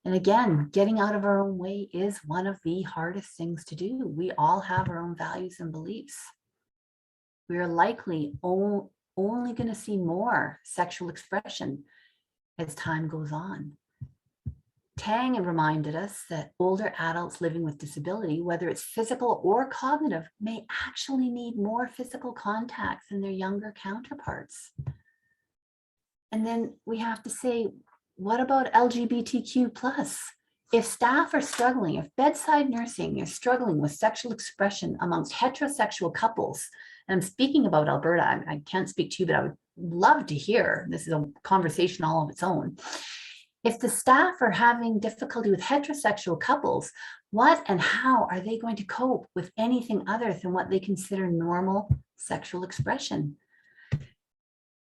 And again, getting out of our own way is one of the hardest things to do. We all have our own values and beliefs. We are likely only going to see more sexual expression as time goes on. Tang reminded us that older adults living with disability, whether it's physical or cognitive, may actually need more physical contact than their younger counterparts. And then we have to say, what about LGBTQ+? If staff are struggling, if bedside nursing is struggling with sexual expression amongst heterosexual couples, and I'm speaking about Alberta, I can't speak to you, but I would love to hear, this is a conversation all of its own. If the staff are having difficulty with heterosexual couples, what and how are they going to cope with anything other than what they consider normal sexual expression?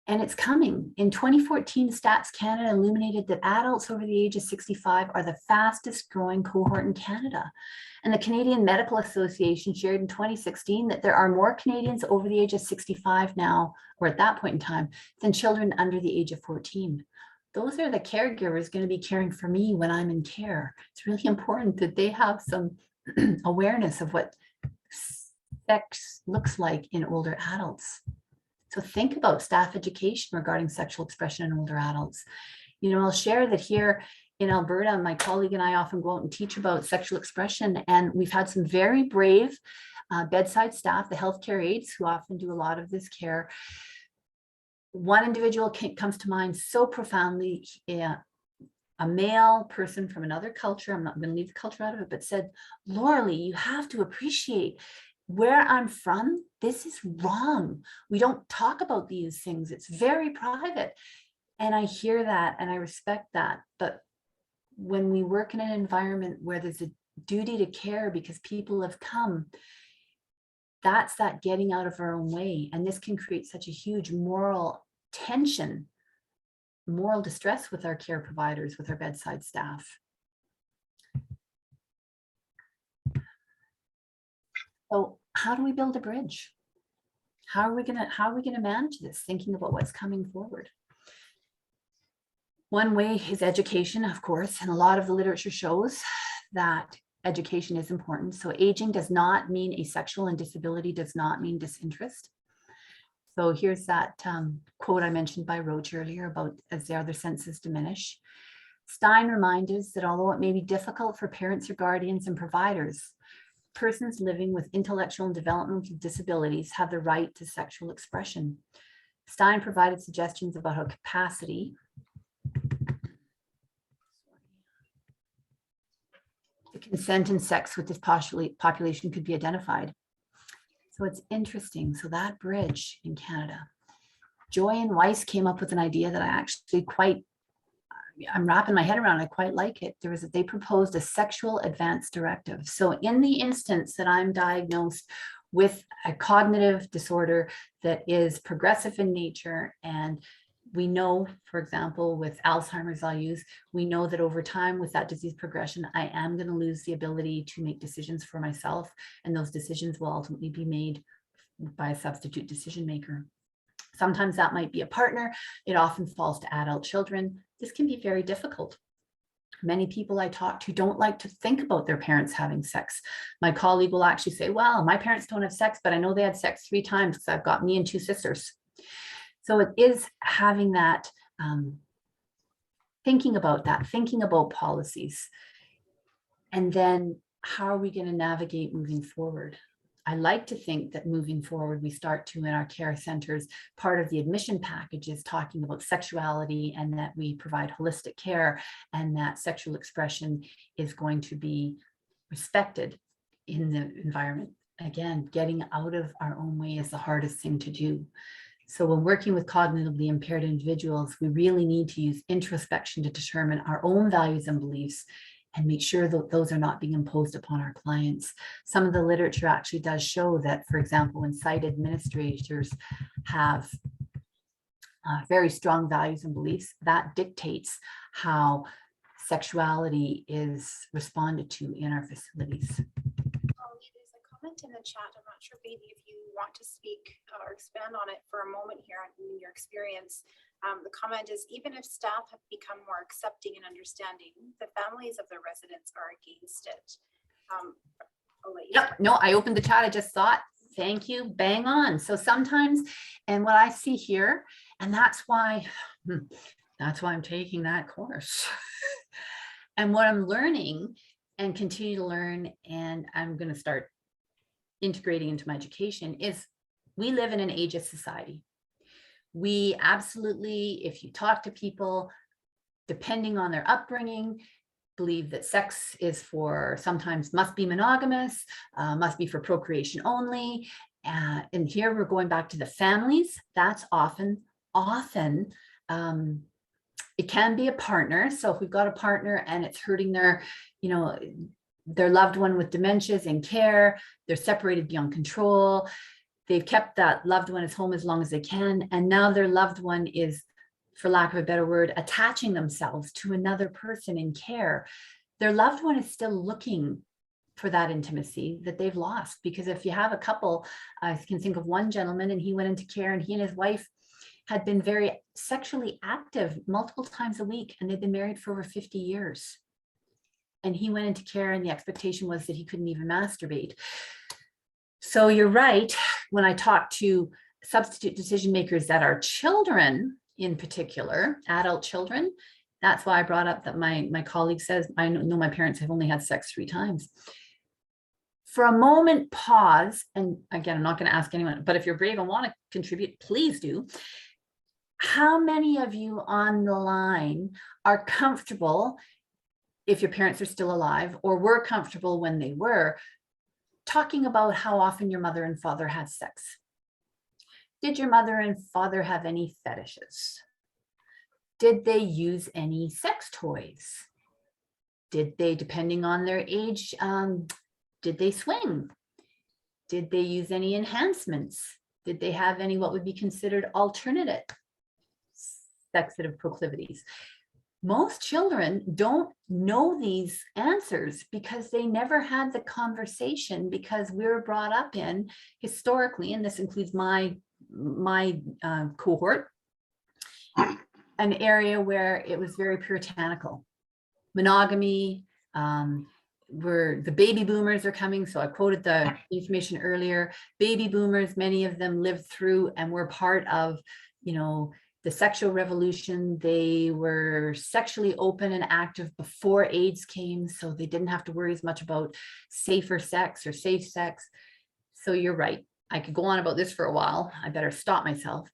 And it's coming. In 2014, Stats Canada illuminated that adults over the age of 65 are the fastest growing cohort in Canada. And the Canadian Medical Association shared in 2016 that there are more Canadians over the age of 65 now, or at that point in time, than children under the age of 14. Those are the caregivers going to be caring for me when I'm in care. It's really important that they have some awareness of what sex looks like in older adults. So think about staff education regarding sexual expression in older adults. You know, I'll share that here in Alberta, my colleague and I often go out and teach about sexual expression, and we've had some very brave bedside staff, the healthcare aides, who often do a lot of this care. One individual comes to mind so profoundly, a male person from another culture, I'm not going to leave the culture out of it, but said, Loralee, you have to appreciate where I'm from, this is wrong. We don't talk about these things. It's very private. And I hear that and I respect that. But when we work in an environment where there's a duty to care because people have come, that's that getting out of our own way. And this can create such a huge moral tension, moral distress with our care providers, with our bedside staff. So how do we build a bridge? How are we gonna manage this, thinking about what's coming forward? One way is education, of course, and a lot of the literature shows that education is important. So aging does not mean asexual, and disability does not mean disinterest. So here's that quote I mentioned by Roach earlier about as the other senses diminish. Stein reminds us that although it may be difficult for parents or guardians and providers, persons living with intellectual and developmental disabilities have the right to sexual expression. Stein provided suggestions about how capacity to consent and sex with this population could be identified. So it's interesting. So that bridge in Canada, Joy and Weiss came up with an idea that I actually I'm wrapping my head around. I quite like it. They proposed a sexual advance directive. So in the instance that I'm diagnosed with a cognitive disorder that is progressive in nature, and we know, for example, with Alzheimer's, we know that over time with that disease progression, I am going to lose the ability to make decisions for myself, and those decisions will ultimately be made by a substitute decision maker. Sometimes that might be a partner. It often falls to adult children. This can be very difficult. Many people I talk to don't like to think about their parents having sex. My colleague will actually say, well, my parents don't have sex, but I know they had sex 3 times because I've got me and 2 sisters. So it is having that, thinking about policies. And then how are we going to navigate moving forward? I like to think that moving forward, we start to, in our care centers, part of the admission package is talking about sexuality, and that we provide holistic care, and that sexual expression is going to be respected in the environment. Again, getting out of our own way is the hardest thing to do. So when working with cognitively impaired individuals, we really need to use introspection to determine our own values and beliefs, and make sure that those are not being imposed upon our clients. Some of the literature actually does show that, for example, when site administrators have very strong values and beliefs, that dictates how sexuality is responded to in our facilities. There's a comment in the chat. I'm not sure, maybe if you want to speak or expand on it for a moment here in your experience. The comment is, even if staff have become more accepting and understanding, the families of the residents are against it. I'll let you Yep, start. no, I opened the chat, I just thought, thank you, bang on. So sometimes, and what I see here, and that's why I'm taking that course. And what I'm learning and continue to learn, and I'm going to start integrating into my education, is we live in an ageist society. We absolutely, if you talk to people, depending on their upbringing, believe that sex is for, sometimes must be monogamous, must be for procreation only. And here we're going back to the families. That's often, it can be a partner. So if we've got a partner and it's hurting their, their loved one with dementias in care, they're separated beyond control. They've kept that loved one at home as long as they can. And now their loved one is, for lack of a better word, attaching themselves to another person in care. Their loved one is still looking for that intimacy that they've lost. Because if you have a couple, I can think of one gentleman, and he went into care, and he and his wife had been very sexually active multiple times a week, and they'd been married for over 50 years. And he went into care, and the expectation was that he couldn't even masturbate. So you're right, when I talk to substitute decision makers that are children, in particular, adult children, that's why I brought up that my colleague says, I know my parents have only had sex 3 times. For a moment, pause. And again, I'm not going to ask anyone, but if you're brave and want to contribute, please do. How many of you on the line are comfortable, if your parents are still alive, or were comfortable when they were, talking about how often your mother and father had sex? Did your mother and father have any fetishes? Did they use any sex toys? Did they, depending on their age, did they swing? Did they use any enhancements? Did they have any what would be considered alternative sexual proclivities? Most children don't know these answers because they never had the conversation, because we were brought up in, historically, and this includes my cohort, an area where it was very puritanical. Monogamy, where the baby boomers are coming. So I quoted the information earlier. Baby boomers, many of them lived through and were part of, the sexual revolution. They were sexually open and active before AIDS came, so they didn't have to worry as much about safer sex or safe sex. So you're right. I could go on about this for a while. I better stop myself.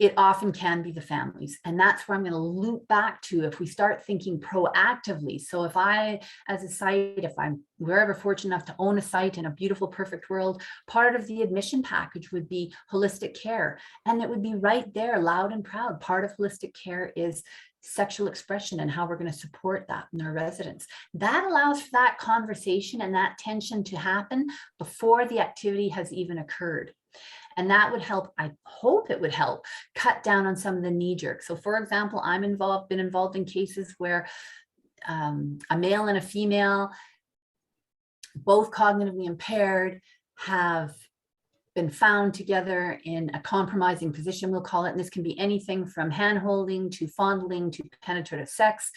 It often can be the families. And that's where I'm going to loop back to, if we start thinking proactively. So if I, as a site, if I'm wherever fortunate enough to own a site in a beautiful, perfect world, part of the admission package would be holistic care. And it would be right there, loud and proud. Part of holistic care is sexual expression and how we're going to support that in our residents. That allows for that conversation and that tension to happen before the activity has even occurred. And that would help, I hope it would help, cut down on some of the knee jerks. So for example, been involved in cases where a male and a female, both cognitively impaired, have been found together in a compromising position, we'll call it. And this can be anything from hand-holding to fondling to penetrative sex.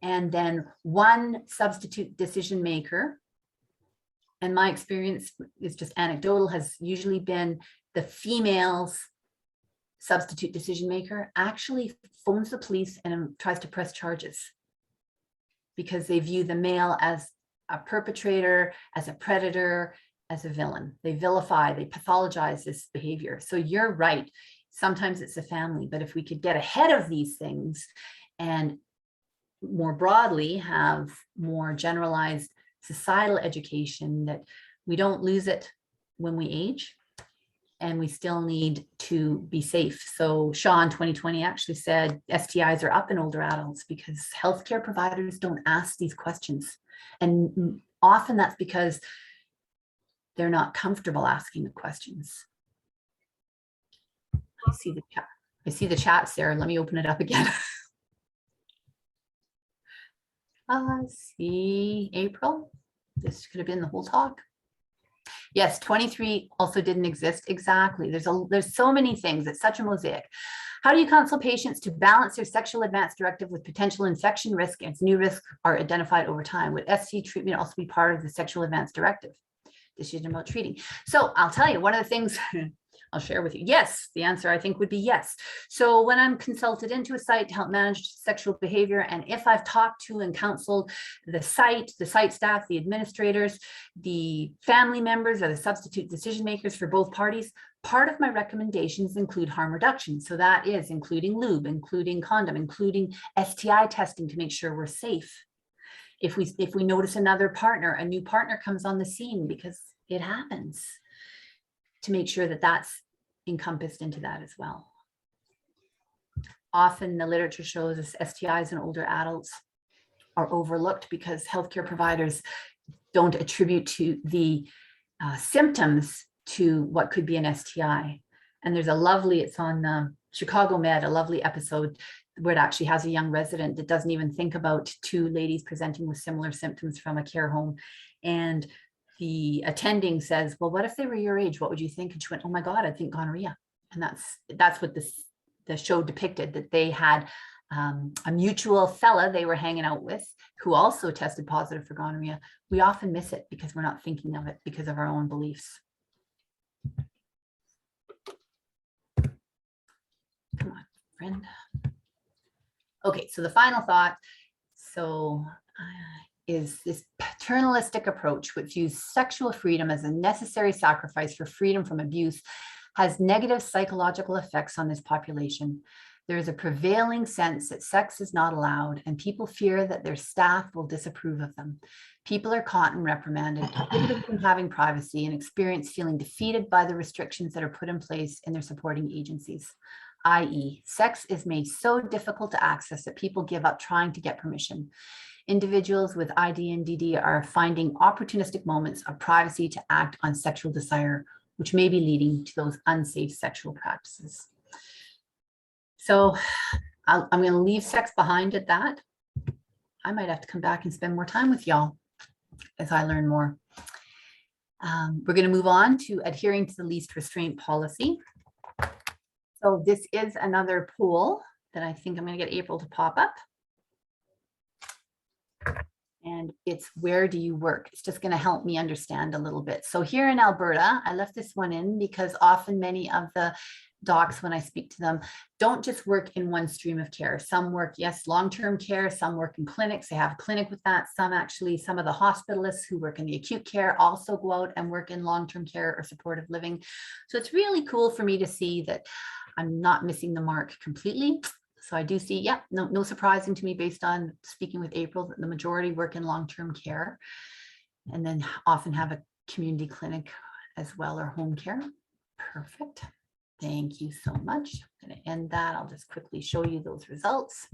And then one substitute decision maker, and my experience is just anecdotal, has usually been the female's substitute decision maker, actually phones the police and tries to press charges because they view the male as a perpetrator, as a predator, as a villain. They vilify, they pathologize this behavior. So you're right. Sometimes it's a family, but if we could get ahead of these things and more broadly have more generalized societal education, that we don't lose it when we age, and we still need to be safe. So Shaw in 2020 actually said STIs are up in older adults because healthcare providers don't ask these questions. And often that's because they're not comfortable asking the questions. I see the chat. I see the chat, Sarah. Let me open it up again. See, April. This could have been the whole talk. Yes, 23 also didn't exist. Exactly. There's so many things. It's such a mosaic. How do you counsel patients to balance their sexual advance directive with potential infection risk as new risks are identified over time? Would ST treatment also be part of the sexual advance directive? Decision about treating. So I'll tell you, one of the things I'll share with you. Yes, the answer I think would be yes. So when I'm consulted into a site to help manage sexual behavior, and if I've talked to and counseled the site staff, the administrators, the family members, or the substitute decision makers for both parties, part of my recommendations include harm reduction. So that is including lube, including condom, including STI testing to make sure we're safe. If we notice a new partner comes on the scene, because it happens, to make sure that that's encompassed into that as well. Often the literature shows us STIs in older adults are overlooked because healthcare providers don't attribute to the symptoms to what could be an STI. And there's it's on Chicago Med, a lovely episode where it actually has a young resident that doesn't even think about two ladies presenting with similar symptoms from a care home. And the attending says, well, what if they were your age? What would you think? And she went, oh my God, I think gonorrhea. And that's what the show depicted, that they had a mutual fella they were hanging out with who also tested positive for gonorrhea. We often miss it because we're not thinking of it because of our own beliefs. Come on, friend. Okay, so the final thought. Is this paternalistic approach, which views sexual freedom as a necessary sacrifice for freedom from abuse, has negative psychological effects on this population. There is a prevailing sense that sex is not allowed, and people fear that their staff will disapprove of them. People are caught and reprimanded, prohibited from having privacy, and experience feeling defeated by the restrictions that are put in place in their supporting agencies. I.e., sex is made so difficult to access that people give up trying to get permission. Individuals with ID and DD are finding opportunistic moments of privacy to act on sexual desire, which may be leading to those unsafe sexual practices. So I'm going to leave sex behind at that. I might have to come back and spend more time with y'all as I learn more. We're going to move on to adhering to the least restraint policy. So this is another poll that I think I'm going to get April to pop up. And it's, where do you work? It's just going to help me understand a little bit. So here in Alberta, I left this one in because often many of the docs, when I speak to them, don't just work in one stream of care. Some work, yes, long-term care, some work in clinics. They have a clinic with that. Some of the hospitalists who work in the acute care also go out and work in long-term care or supportive living. So it's really cool for me to see that I'm not missing the mark completely. So I do see, yeah, no surprising to me based on speaking with April, that the majority work in long-term care and then often have a community clinic as well, or home care. Perfect. Thank you so much. I'm going to end that. I'll just quickly show you those results.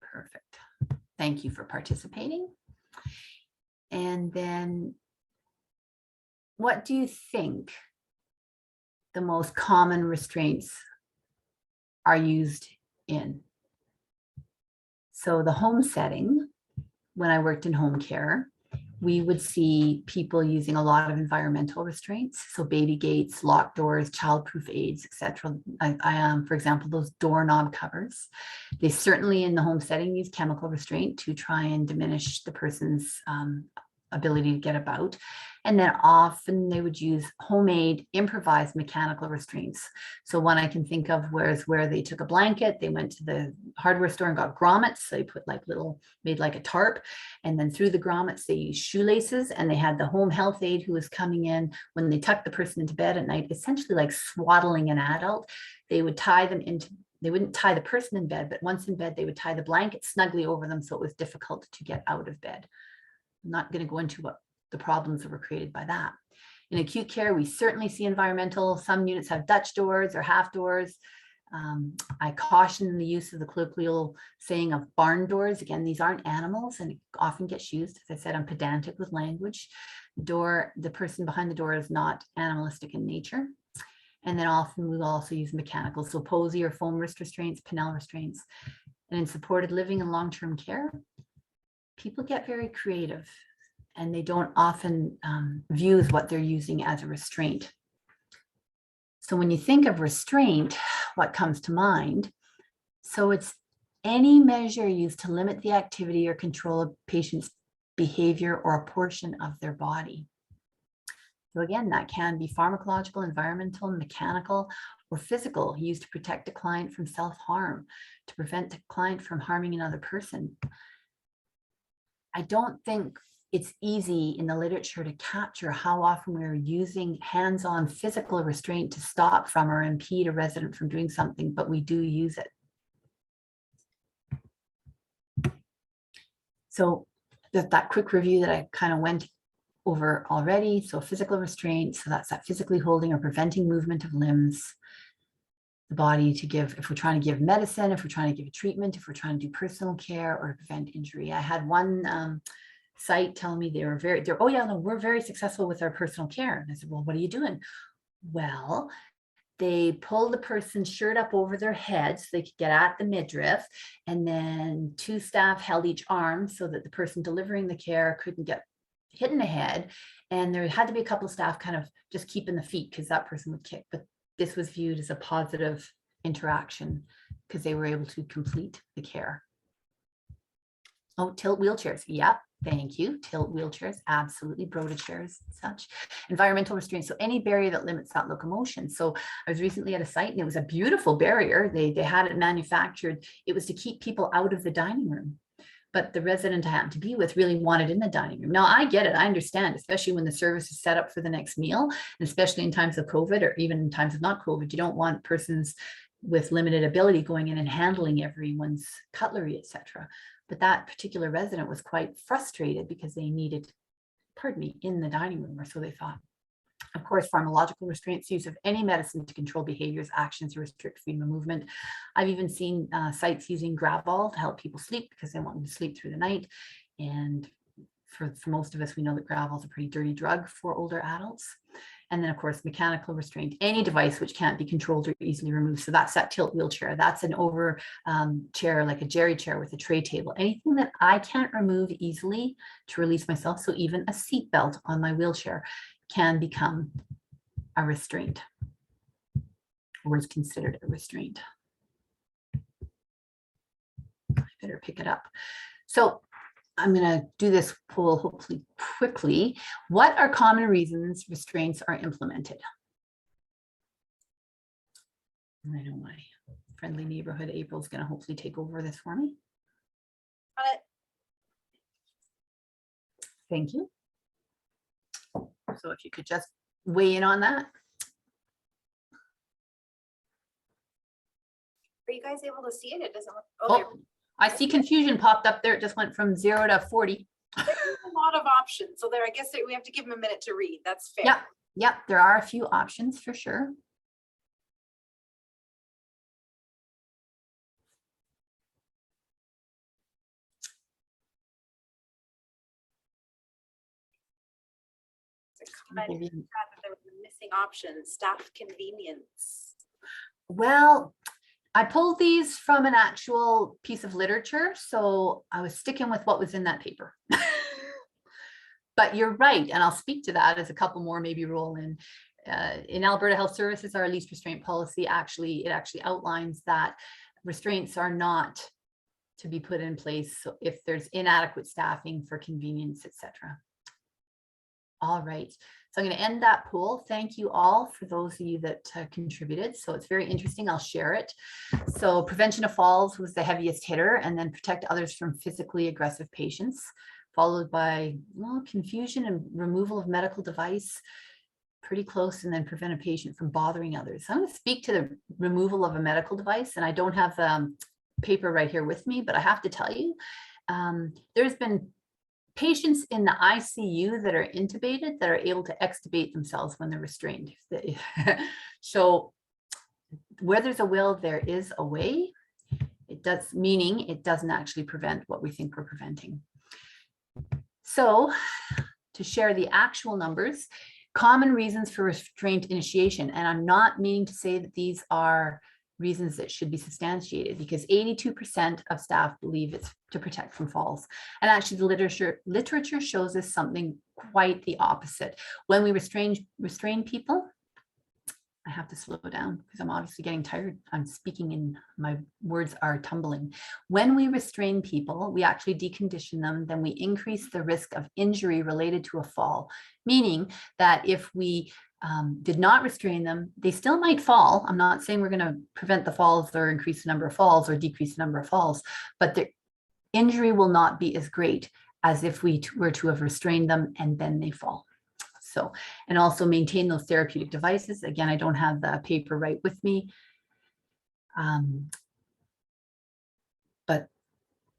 Perfect. Thank you for participating. And then what do you think the most common restraints are used in? So the home setting, when I worked in home care, we would see people using a lot of environmental restraints. So baby gates, locked doors, childproof aids, etc. For example, those doorknob covers. They certainly in the home setting use chemical restraint to try and diminish the person's ability to get about. And then often they would use homemade improvised mechanical restraints. So one I can think of was where they took a blanket, they went to the hardware store and got grommets. So they put made like a tarp, and then through the grommets, they used shoelaces, and they had the home health aide who was coming in when they tucked the person into bed at night, essentially like swaddling an adult. They would tie them into, they wouldn't tie the person in bed, but once in bed, they would tie the blanket snugly over them so it was difficult to get out of bed. I'm not going to go into what the problems that were created by that. In acute care, we certainly see environmental. Some units have Dutch doors or half doors. I caution the use of the colloquial saying of barn doors. Again, these aren't animals and it often gets used. As I said, I'm pedantic with language. The person behind the door is not animalistic in nature. And then often we will also use mechanical, so posy or foam wrist restraints, Pinel restraints. And in supported living and long-term care, people get very creative and they don't often view what they're using as a restraint. So when you think of restraint, what comes to mind? So it's any measure used to limit the activity or control of patient's behavior or a portion of their body. So again, that can be pharmacological, environmental, mechanical, or physical, used to protect a client from self-harm, to prevent the client from harming another person. I don't think it's easy in the literature to capture how often we're using hands-on physical restraint to stop from or impede a resident from doing something, but we do use it. So that quick review that I kind of went over already. So physical restraint, so that's that physically holding or preventing movement of limbs, the body to give, if we're trying to give medicine, if we're trying to give a treatment, if we're trying to do personal care or to prevent injury. I had one site tell me oh yeah, no, we're very successful with our personal care. And I said, well, what are you doing? Well, they pulled the person's shirt up over their head so they could get at the midriff. And then 2 staff held each arm so that the person delivering the care couldn't get hit in the head. And there had to be a couple of staff kind of just keeping the feet because that person would kick. But this was viewed as a positive interaction because they were able to complete the care. Oh, tilt wheelchairs. Yep. Thank you. Tilt wheelchairs. Absolutely. Broda chairs, such. Environmental restraints. So any barrier that limits that locomotion. So I was recently at a site and it was a beautiful barrier. They had it manufactured. It was to keep people out of the dining room. But the resident I happened to be with really wanted in the dining room. Now I get it. I understand, especially when the service is set up for the next meal, and especially in times of COVID or even in times of not COVID, you don't want persons with limited ability going in and handling everyone's cutlery, etc. But that particular resident was quite frustrated because they needed, pardon me, in the dining room, or so they thought. Of course, pharmacological restraints, use of any medicine to control behaviors, actions, or restrict freedom of movement. I've even seen sites using Gravol to help people sleep because they want them to sleep through the night. And for most of us, we know that Gravol is a pretty dirty drug for older adults. And then, of course, mechanical restraint, any device which can't be controlled or easily removed. So that's that tilt wheelchair. That's an over chair, like a jerry chair with a tray table. Anything that I can't remove easily to release myself. So even a seat belt on my wheelchair can become a restraint, or is considered a restraint. I better pick it up. So I'm going to do this poll hopefully quickly. What are common reasons restraints are implemented? And I know my friendly neighborhood April is going to hopefully take over this for me. Thank you. So if you could just weigh in on that. Are you guys able to see it? It doesn't look. Oh, I see confusion popped up there. It just went from 0 to 40. There's a lot of options. So there, I guess we have to give them a minute to read. That's fair. Yep. There are a few options for sure. There was a missing option, staff convenience. Well, I pulled these from an actual piece of literature, so I was sticking with what was in that paper. But you're right, and I'll speak to that as a couple more maybe roll in. In Alberta Health Services, our least restraint policy actually outlines that restraints are not to be put in place so if there's inadequate staffing for convenience, etc. All right, so I'm going to end that poll. Thank you all for those of you that contributed. So it's very interesting. I'll share it. So prevention of falls was the heaviest hitter, and then protect others from physically aggressive patients, followed by confusion and removal of medical device, pretty close, and then prevent a patient from bothering others. So I'm going to speak to the removal of a medical device, and I don't have the paper right here with me, but I have to tell you, there's been patients in the ICU that are intubated that are able to extubate themselves when they're restrained. So where there's a will, there is a way. It does, meaning it doesn't actually prevent what we think we're preventing. So to share the actual numbers, common reasons for restraint initiation, and I'm not meaning to say that these are reasons that should be substantiated, because 82% of staff believe it's to protect from falls. And actually the literature shows us something quite the opposite. When we restrain people, I have to slow down because I'm obviously getting tired. I'm speaking and my words are tumbling. When we restrain people, we actually decondition them, then we increase the risk of injury related to a fall, meaning that if we did not restrain them, they still might fall. I'm not saying we're going to prevent the falls or increase the number of falls or decrease the number of falls, but the injury will not be as great as if we were to have restrained them and then they fall. So, and also maintain those therapeutic devices. Again, I don't have the paper right with me, but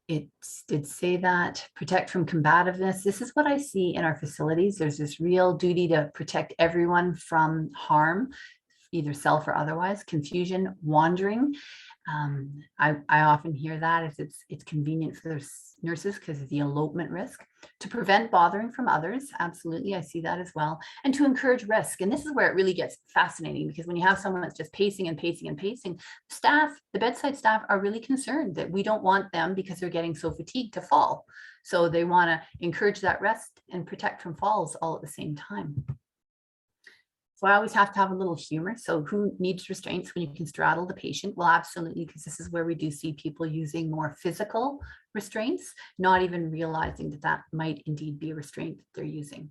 it did say that protect from combativeness. This is what I see in our facilities. There's this real duty to protect everyone from harm, either self or otherwise, confusion, wandering. I often hear that as it's convenient for the nurses because of the elopement risk. To prevent bothering from others, absolutely, I see that as well. And to encourage risk. And this is where it really gets fascinating, because when you have someone that's just pacing and pacing and pacing, staff, the bedside staff are really concerned that we don't want them, because they're getting so fatigued, to fall. So they want to encourage that rest and protect from falls all at the same time. So I always have to have a little humor. So who needs restraints when you can straddle the patient? Well, absolutely, because this is where we do see people using more physical restraints, not even realizing that that might indeed be a restraint that they're using.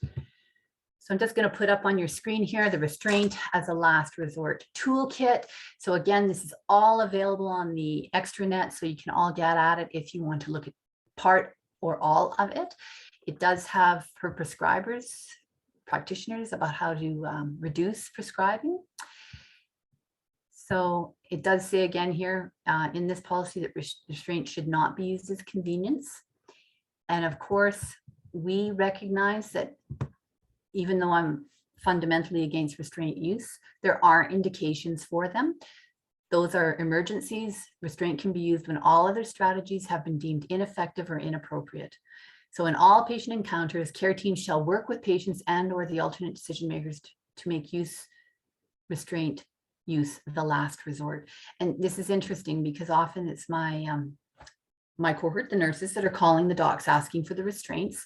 So I'm just going to put up on your screen here the restraint as a last resort toolkit. So again, this is all available on the extranet, so you can all get at it if you want to look at part or all of it. It does have for prescribers, practitioners, about how to reduce prescribing. So it does say again here in this policy that restraint should not be used as convenience. And of course, we recognize that even though I'm fundamentally against restraint use, there are indications for them. Those are emergencies. Restraint can be used when all other strategies have been deemed ineffective or inappropriate. So in all patient encounters, care teams shall work with patients and or the alternate decision makers to make restraint use the last resort. And this is interesting because often it's my cohort, the nurses, that are calling the docs asking for the restraints.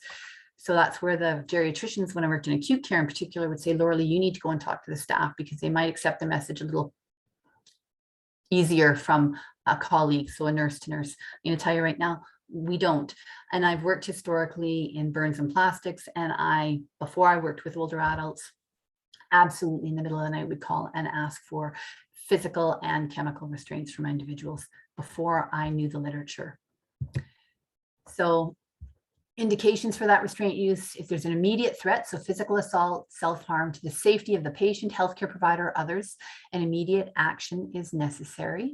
So that's where the geriatricians, when I worked in acute care in particular, would say, Loralee, you need to go and talk to the staff, because they might accept the message a little easier from a colleague. So a nurse to nurse. I'm going to tell you right now, we don't. And I've worked historically in burns and plastics, and before I worked with older adults, absolutely in the middle of the night would call and ask for physical and chemical restraints from individuals before I knew the literature. So indications for that restraint use: if there's an immediate threat, so physical assault, self-harm to the safety of the patient, healthcare provider, or others, an immediate action is necessary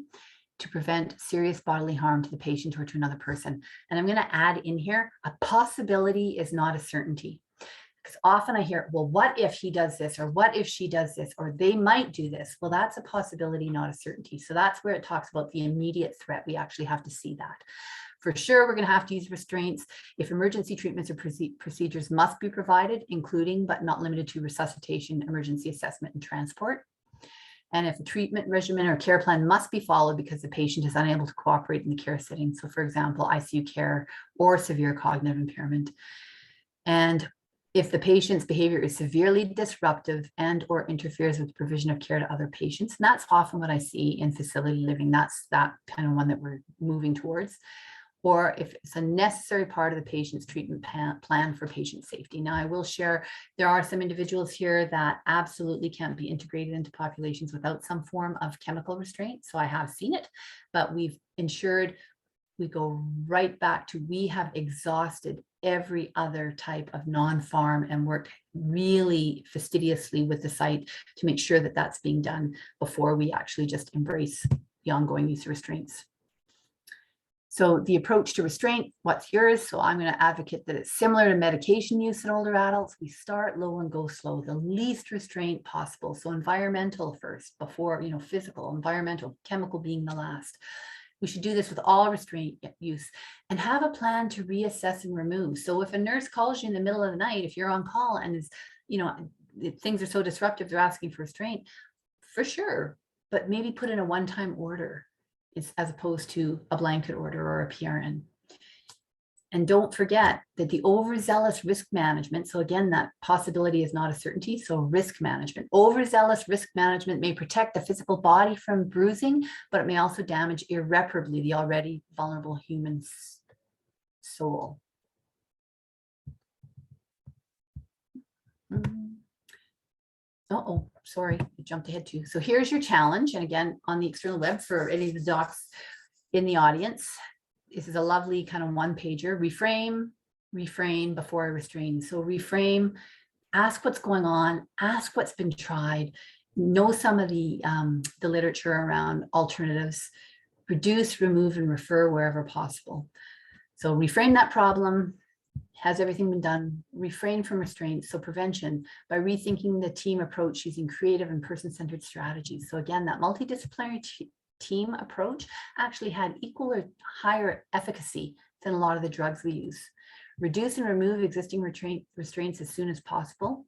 to prevent serious bodily harm to the patient or to another person. And I'm going to add in here, a possibility is not a certainty. Because often I hear, well, what if he does this, or what if she does this, or they might do this? Well, that's a possibility, not a certainty. So that's where it talks about the immediate threat. We actually have to see that. For sure, we're going to have to use restraints if emergency treatments or procedures must be provided, including but not limited to resuscitation, emergency assessment, and transport. And if a treatment regimen or care plan must be followed because the patient is unable to cooperate in the care setting. So for example, ICU care or severe cognitive impairment. And if the patient's behavior is severely disruptive and or interferes with the provision of care to other patients. And that's often what I see in facility living. That's that kind of one that we're moving towards. Or if it's a necessary part of the patient's treatment plan for patient safety. Now, I will share, there are some individuals here that absolutely can't be integrated into populations without some form of chemical restraint. So I have seen it, but we've ensured we go right back to, we have exhausted every other type of non-pharm and worked really fastidiously with the site to make sure that that's being done before we actually just embrace the ongoing use of restraints. So the approach to restraint, what's yours? So I'm going to advocate that it's similar to medication use in older adults. We start low and go slow, the least restraint possible. So environmental first, before, physical, environmental, chemical being the last. We should do this with all restraint use and have a plan to reassess and remove. So if a nurse calls you in the middle of the night, if you're on call and is, things are so disruptive, they're asking for restraint, for sure, but maybe put in a one-time order as opposed to a blanket order or a PRN. And don't forget that the overzealous risk management, so again, that possibility is not a certainty, so risk management. Overzealous risk management may protect the physical body from bruising, but it may also damage irreparably the already vulnerable human soul. Uh-oh, sorry, I jumped ahead too. So here's your challenge. And again, on the external web for any of the docs in the audience, this is a lovely kind of one pager. Reframe before I restrain. So reframe, ask what's going on, ask what's been tried, know some of the literature around alternatives, reduce, remove, and refer wherever possible. So reframe that problem. Has everything been done? Refrain from restraint, so prevention, by rethinking the team approach using creative and person-centered strategies. So again, that multidisciplinary team approach actually had equal or higher efficacy than a lot of the drugs we use. Reduce and remove existing restraints as soon as possible.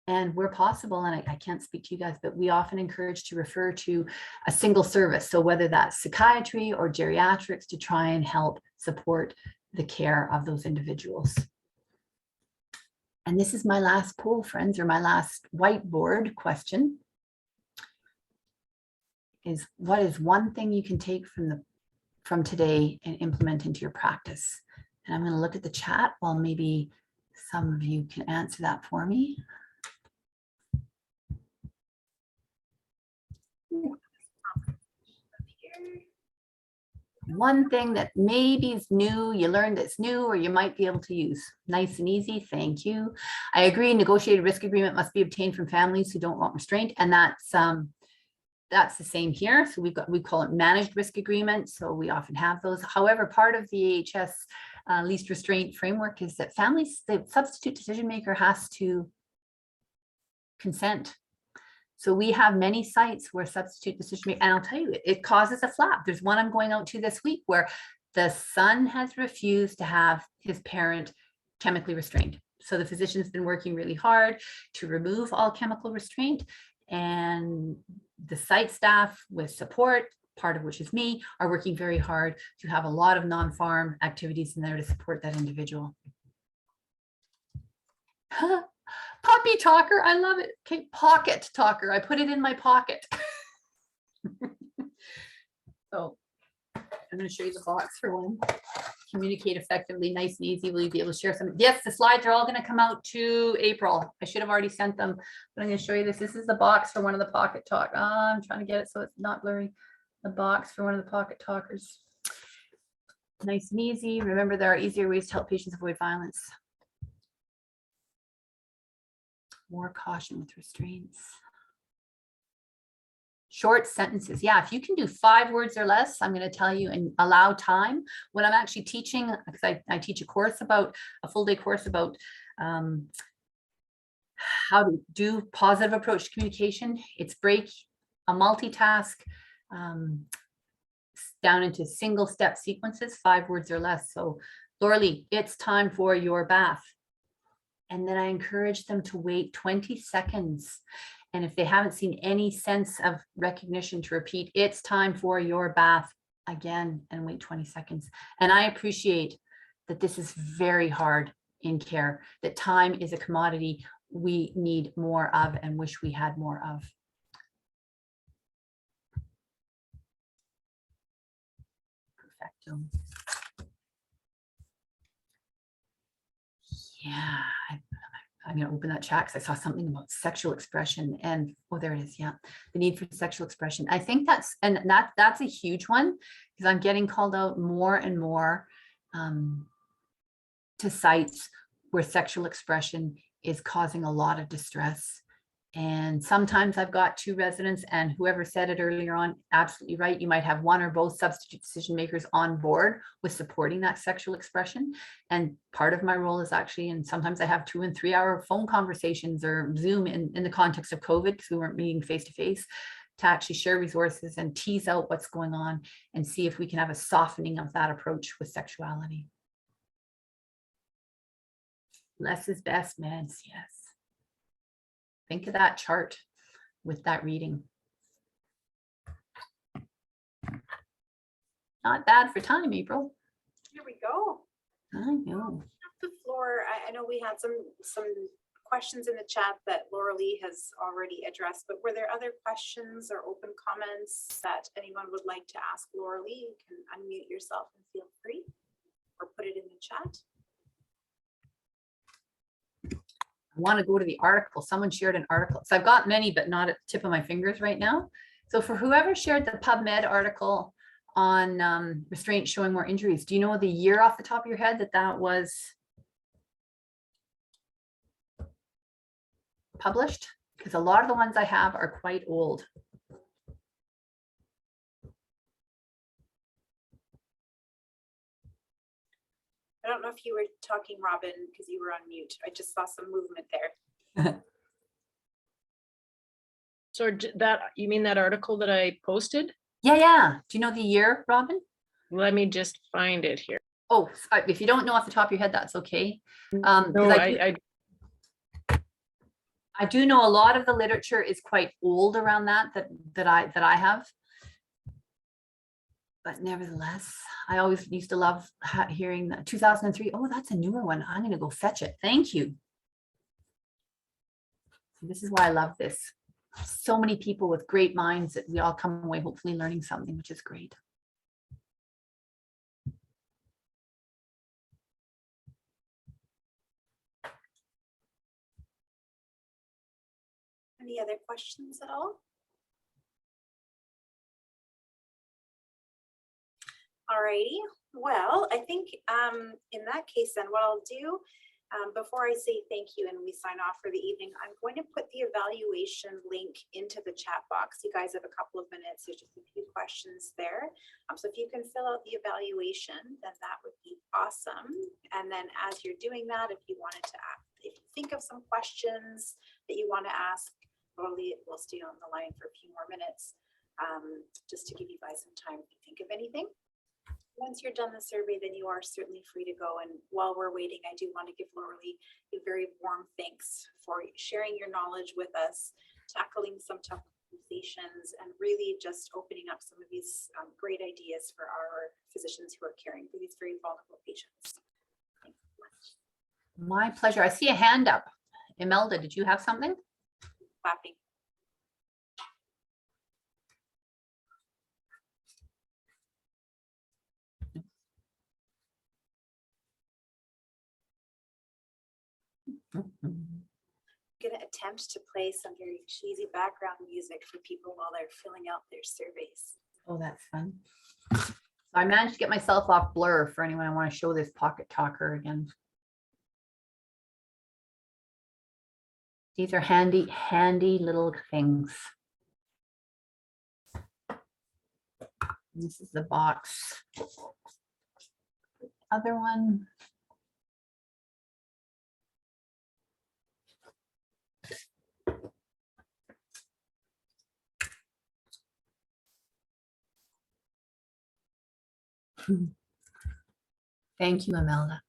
And where possible, and I can't speak to you guys, but we often encourage to refer to a single service. So whether that's psychiatry or geriatrics, to try and help support the care of those individuals. And this is my last poll, friends, or my last whiteboard question. Is what is one thing you can take from today and implement into your practice? And I'm going to look at the chat while maybe some of you can answer that for me. One thing that maybe is new, you learned that's new, or you might be able to use. Nice and easy, thank you. I agree, negotiated risk agreement must be obtained from families who don't want restraint, and that's the same here. So we call it managed risk agreement, so we often have those. However, part of the AHS least restraint framework is that families, the substitute decision maker has to consent. So we have many sites where substitute decision making, and I'll tell you, it causes a flap. There's one I'm going out to this week where the son has refused to have his parent chemically restrained. So the physician's been working really hard to remove all chemical restraint, and the site staff with support, part of which is me, are working very hard to have a lot of non-pharm activities in there to support that individual. Puppy talker, I love it. Okay, pocket talker, I put it in my pocket. So I'm going to show you the box for one. Communicate effectively, nice and easy. Will you be able to share some? Yes, the slides are all going to come out to April. I should have already sent them, but I'm going to show you this. This is the box for one of the pocket talk. I'm trying to get it so it's not blurry. The box for one of the pocket talkers. Nice and easy. Remember, there are easier ways to help patients avoid violence. More caution with restraints. Short sentences. Yeah, if you can do 5 words or less, I'm going to tell you, and allow time. When I'm actually teaching, because I teach a course about, a full day course about how to do positive approach to communication. It's break a multitask down into single step sequences, 5 words or less. So Loralee, it's time for your bath. And then I encourage them to wait 20 seconds. And if they haven't seen any sense of recognition, to repeat, it's time for your bath again, and wait 20 seconds. And I appreciate that this is very hard in care, that time is a commodity we need more of and wish we had more of. Perfecto. Yeah, I'm going to open that chat because I saw something about sexual expression, and oh, there it is. Yeah, the need for sexual expression. I think that's a huge one, because I'm getting called out more and more to sites where sexual expression is causing a lot of distress, And sometimes I've got 2 residents, and whoever said it earlier on, absolutely right. You might have 1 or both substitute decision makers on board with supporting that sexual expression. And part of my role is actually, and sometimes I have 2 and 3 hour phone conversations or Zoom in the context of COVID, because we weren't meeting face to face, to actually share resources and tease out what's going on and see if we can have a softening of that approach with sexuality. Less is best, meds, yes. Think of that chart with that reading. Not bad for time, April. Here we go. I know. The floor. I know we had some questions in the chat that Loralee has already addressed, but were there other questions or open comments that anyone would like to ask Loralee? You can unmute yourself and feel free, or put it in the chat. I want to go to the article. Someone shared an article. So I've got many, but not at the tip of my fingers right now. So for whoever shared the PubMed article on restraint showing more injuries, do you know the year off the top of your head that that was published? Because a lot of the ones I have are quite old. I don't know if you were talking, Robin, because you were on mute. I just saw some movement there. So that, you mean that article that I posted? Yeah. Do you know the year, Robin? Let me just find it here. Oh, if you don't know off the top of your head, that's okay. No, I do know a lot of the literature is quite old around that I have. But nevertheless, I always used to love hearing that 2003. Oh, that's a newer one. I'm going to go fetch it. Thank you. This is why I love this. So many people with great minds that we all come away hopefully learning something, which is great. Any other questions at all? Alrighty, well, I think in that case then what I'll do before I say thank you and we sign off for the evening, I'm going to put the evaluation link into the chat box. You guys have a couple of minutes, there's just a few questions there. So if you can fill out the evaluation, then that would be awesome. And then as you're doing that, if you wanted to ask, if you think of some questions that you want to ask, Loralee will stay on the line for a few more minutes just to give you guys some time to think of anything. Once you're done the survey, then you are certainly free to go. And while we're waiting, I do want to give Loralee a very warm thanks for sharing your knowledge with us, tackling some tough conversations, and really just opening up some of these great ideas for our physicians who are caring for these very vulnerable patients. Thanks so much. My pleasure. I see a hand up. Imelda, did you have something? Clapping. I'm going to attempt to play some very cheesy background music for people while they're filling out their surveys. Oh, that's fun. So I managed to get myself off blur for anyone I want to show this pocket talker again. These are handy little things. This is the box. Other one. Thank you, Imelda.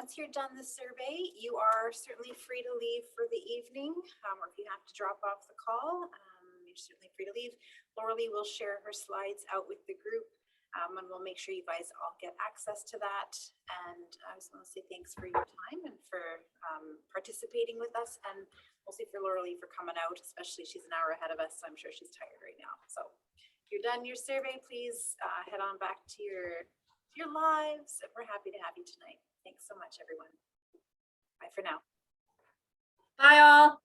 once you're done the survey, you are certainly free to leave for the evening, or if you have to drop off the call, you're certainly free to leave. Loralee will share her slides out with the group, and we'll make sure you guys all get access to that. And I just want to say thanks for your time and for participating with us, and mostly for Loralee for coming out, especially she's an hour ahead of us, so I'm sure she's tired right now. So if you're done your survey, please head on back to your lives. We're happy to have you tonight. Thanks so much, everyone. Bye for now. Bye all.